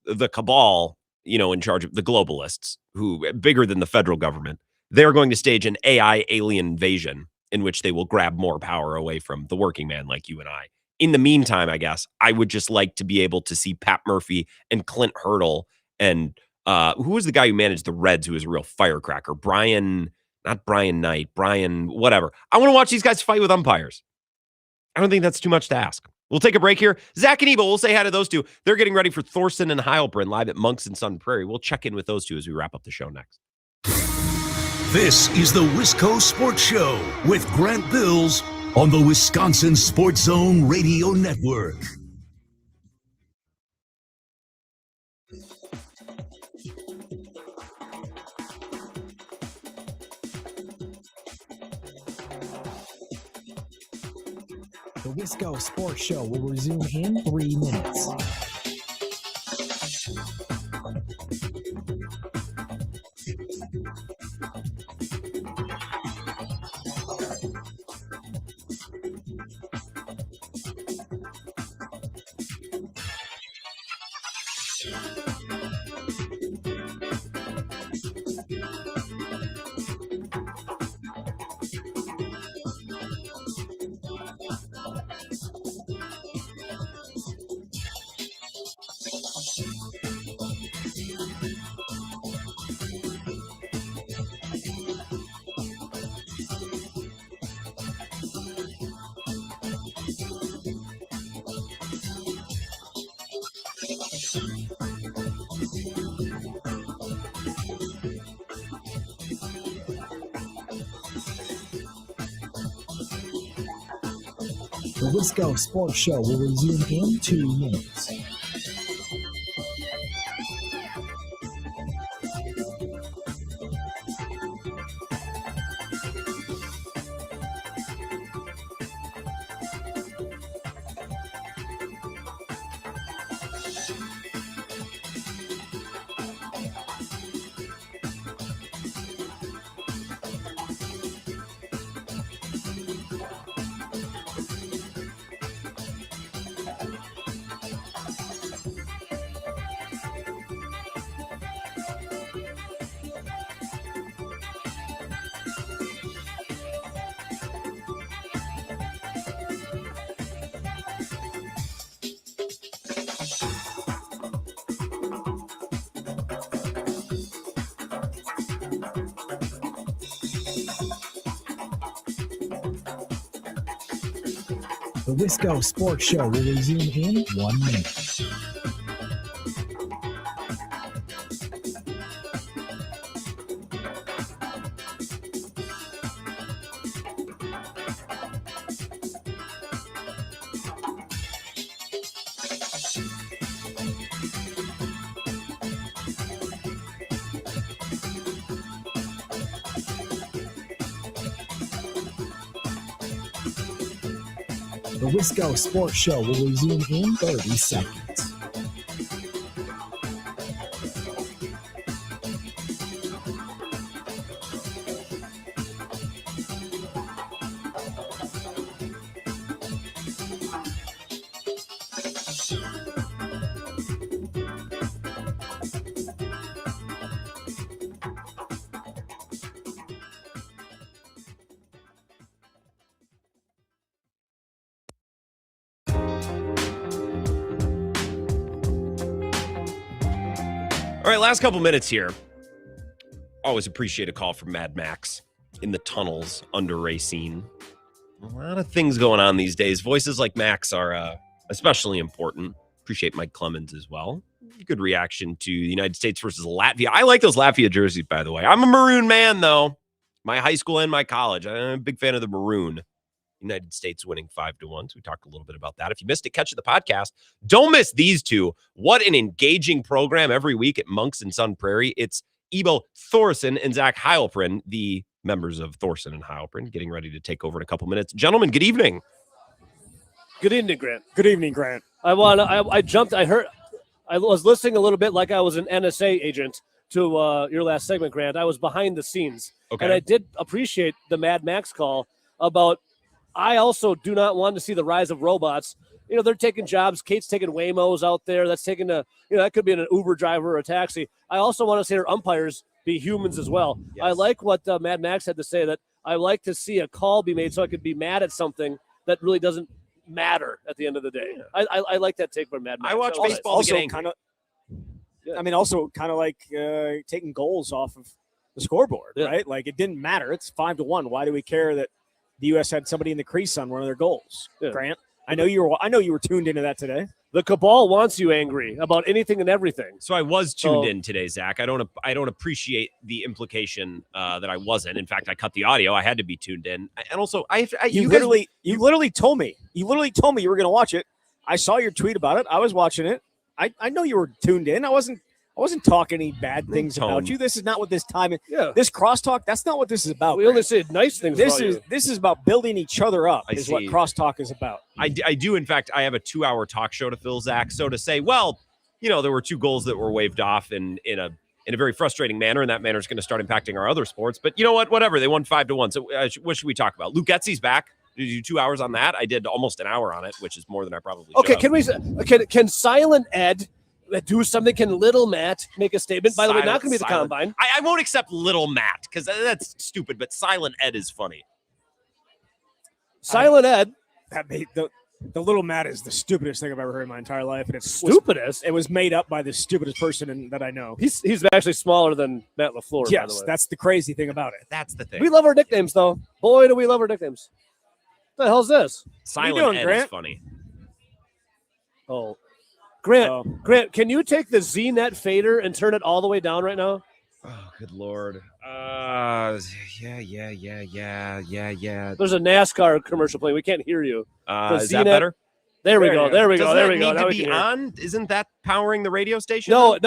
the cabal in charge of the globalists, who bigger than the federal government, they're going to stage an AI alien invasion in which they will grab more power away from the working man like you and I. In the meantime, I guess I would just like to be able to see Pat Murphy and Clint Hurdle and who was the guy who managed the Reds, who was a real firecracker? Not Brian Knight, Brian whatever. I want to watch these guys fight with umpires. I don't think that's too much to ask. We'll take a break here. Zach and Ebo, we'll say hi to those two. They're getting ready for Thorson and Heilbronn live at Monks and Sun Prairie. We'll check in with those two as we wrap up the show next. This is the Wisco Sports Show with Grant Bills on the Wisconsin Sports Zone Radio Network. The Wisco Sports Show will resume in 3 minutes. The Wisco Sports Show will resume in 2 minutes. The Wisco Sports Show will resume in 1 minute. The Wisco Sports Show will resume in 30 seconds. All right, last couple minutes here. Always appreciate a call from Mad Max in the tunnels under Racine. A lot of things going on these days. Voices like Max are especially important. Appreciate Mike Clemens as well. Good reaction to the United States versus Latvia. I like those Latvia jerseys, by the way. I'm a maroon man, though. My high school and my college. I'm a big fan of the maroon. United States winning 5-1. So we talked a little bit about that. If you missed it, catch the podcast. Don't miss these two. What an engaging program every week at Monks and Sun Prairie. It's Ebo Thorson and Zach Heilbronn, the members of Thorson and Heilbronn, getting ready to take over in a couple minutes. Gentlemen, good evening. Good evening, Grant. Good evening, Grant. I was listening a little bit like I was an NSA agent to your last segment, Grant. I was behind the scenes. Okay. And I did appreciate the Mad Max call about I also do not want to see the rise of robots they're taking jobs. Kate's taking Waymos out there. That's taking that could be an Uber driver or a taxi. I also want to see our umpires be humans as well. Yes. I like what Mad Max had to say, that I like to see a call be made so I could be mad at something that really doesn't matter at the end of the day. Yeah. I like that take from Mad Max. I watch That was baseball nice. to get angry. Also kind of like taking goals off of the scoreboard, right? Like it didn't matter. It's 5-1. Why do we care that the U.S. had somebody in the crease on one of their goals? Yeah. Grant, I know you were tuned into that today. The cabal wants you angry about anything and everything. So I was tuned in today, Zach. I don't appreciate the implication that I wasn't. In fact, I cut the audio. I had to be tuned in, and also You literally told me you were going to watch it. I saw your tweet about it. I was watching it. I know you were tuned in. I wasn't talking any bad things about you. This is not what this time. Yeah. This crosstalk. That's not what this is about. We only said nice things. This about is about building each other up. I Is what see. crosstalk is about. I do. In fact, I have a 2-hour talk show to fill, Zach. So to say, well, there were 2 goals that were waved off in a very frustrating manner, and that manner is going to start impacting our other sports. But you know what? Whatever. They won 5-1. So what should we talk about? Luke Getsy's back. Did you do 2 hours on that? I did almost an hour on it, which is more than I probably should have. Can Silent Ed do something? Can Little Matt make a statement? By the way, not going to be the combine. I won't accept Little Matt because that's stupid, but Silent Ed is funny. Silent Ed. That made the Little Matt is the stupidest thing I've ever heard in my entire life. And it's Stupidest? It was made up by the stupidest person that I know. He's actually smaller than Matt LaFleur, by the Yes, way. that's the crazy thing about it. That's the thing. We love our nicknames, though. Boy, do we love our nicknames. What the hell's this? Silent Ed is funny. Oh. Grant, can you take the Z-Net fader and turn it all the way down right now? Oh, good Lord. Yeah. There's a NASCAR commercial playing. We can't hear you. Is that better? There we go. There we go. Doesn't There that we go. need Now to we be can hear. on? Isn't that powering the radio station? Nope.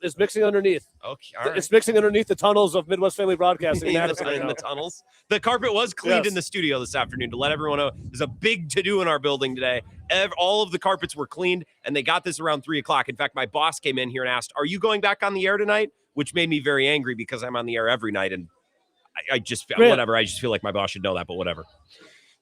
It's mixing underneath. Okay, all right. It's mixing underneath the tunnels of Midwest Family Broadcasting. in the tunnels. The carpet was cleaned in the studio this afternoon to let everyone know there's a big to-do in our building today. All of the carpets were cleaned, and they got this around 3 o'clock. In fact, my boss came in here and asked, "Are you going back on the air tonight?" Which made me very angry because I'm on the air every night, and I just whatever. I just feel like my boss should know that, but whatever.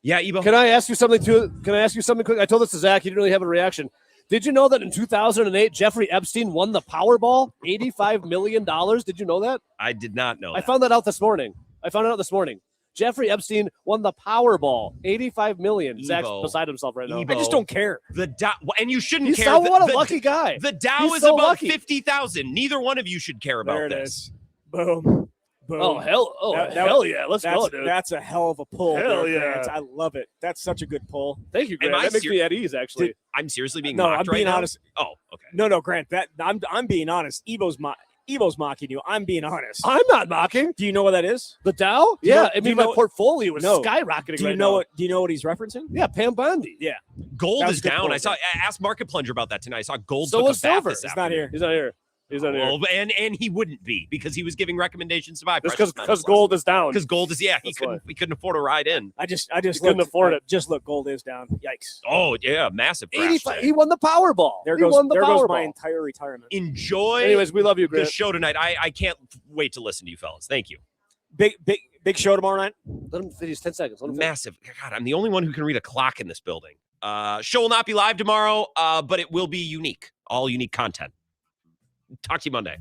Yeah, Ebo. Can I ask you something quick? I told this to Zach. He didn't really have a reaction. Did you know that in 2008, Jeffrey Epstein won the Powerball, $85 million? Did you know that? I did not know. I found that out this morning. Jeffrey Epstein won the Powerball, $85 million. Zach's beside himself right now. I just don't care. And you shouldn't He's care. What a lucky guy. The Dow He's is so about lucky. 50,000. Neither one of you should care about There it this. is. Boom. Oh, hell. Oh, hell yeah. Let's go, dude. That's a hell of a pull. Hell there, yeah. Grant. I love it. That's such a good pull. Thank you, Grant. That makes me at ease, actually. I'm seriously being No, mocked I'm being right now? honest. Oh, okay. No, Grant. I'm being honest. Evo's mocking you. I'm being honest. I'm not mocking. Do you know what that is? The Dow? Do you Yeah. know- My portfolio is skyrocketing Do you right know now. what? Do you know what he's referencing? Yeah, Pam Bondi. Yeah. Gold That was is a good down. pull, I Grant. asked Market Plunger about that tonight. I saw gold So took was a bath silver. this He's not afternoon. here. He's not here. Well, and he wouldn't be because he was giving recommendations to buy. Just because gold is down. Because gold is he couldn't afford a ride in. I just couldn't afford it. Just look, gold is down. Yikes. Oh yeah, massive crash. 85. He won the Powerball. There He goes won the my Powerball. entire retirement. Enjoy. Anyways, we love you, the Grant. show tonight. I can't wait to listen to you fellas. Thank you. Big show tomorrow night. Let him finish 10 seconds. Massive. God, I'm the only one who can read a clock in this building. Show will not be live tomorrow, but it will be unique. All unique content. Talk to you Monday.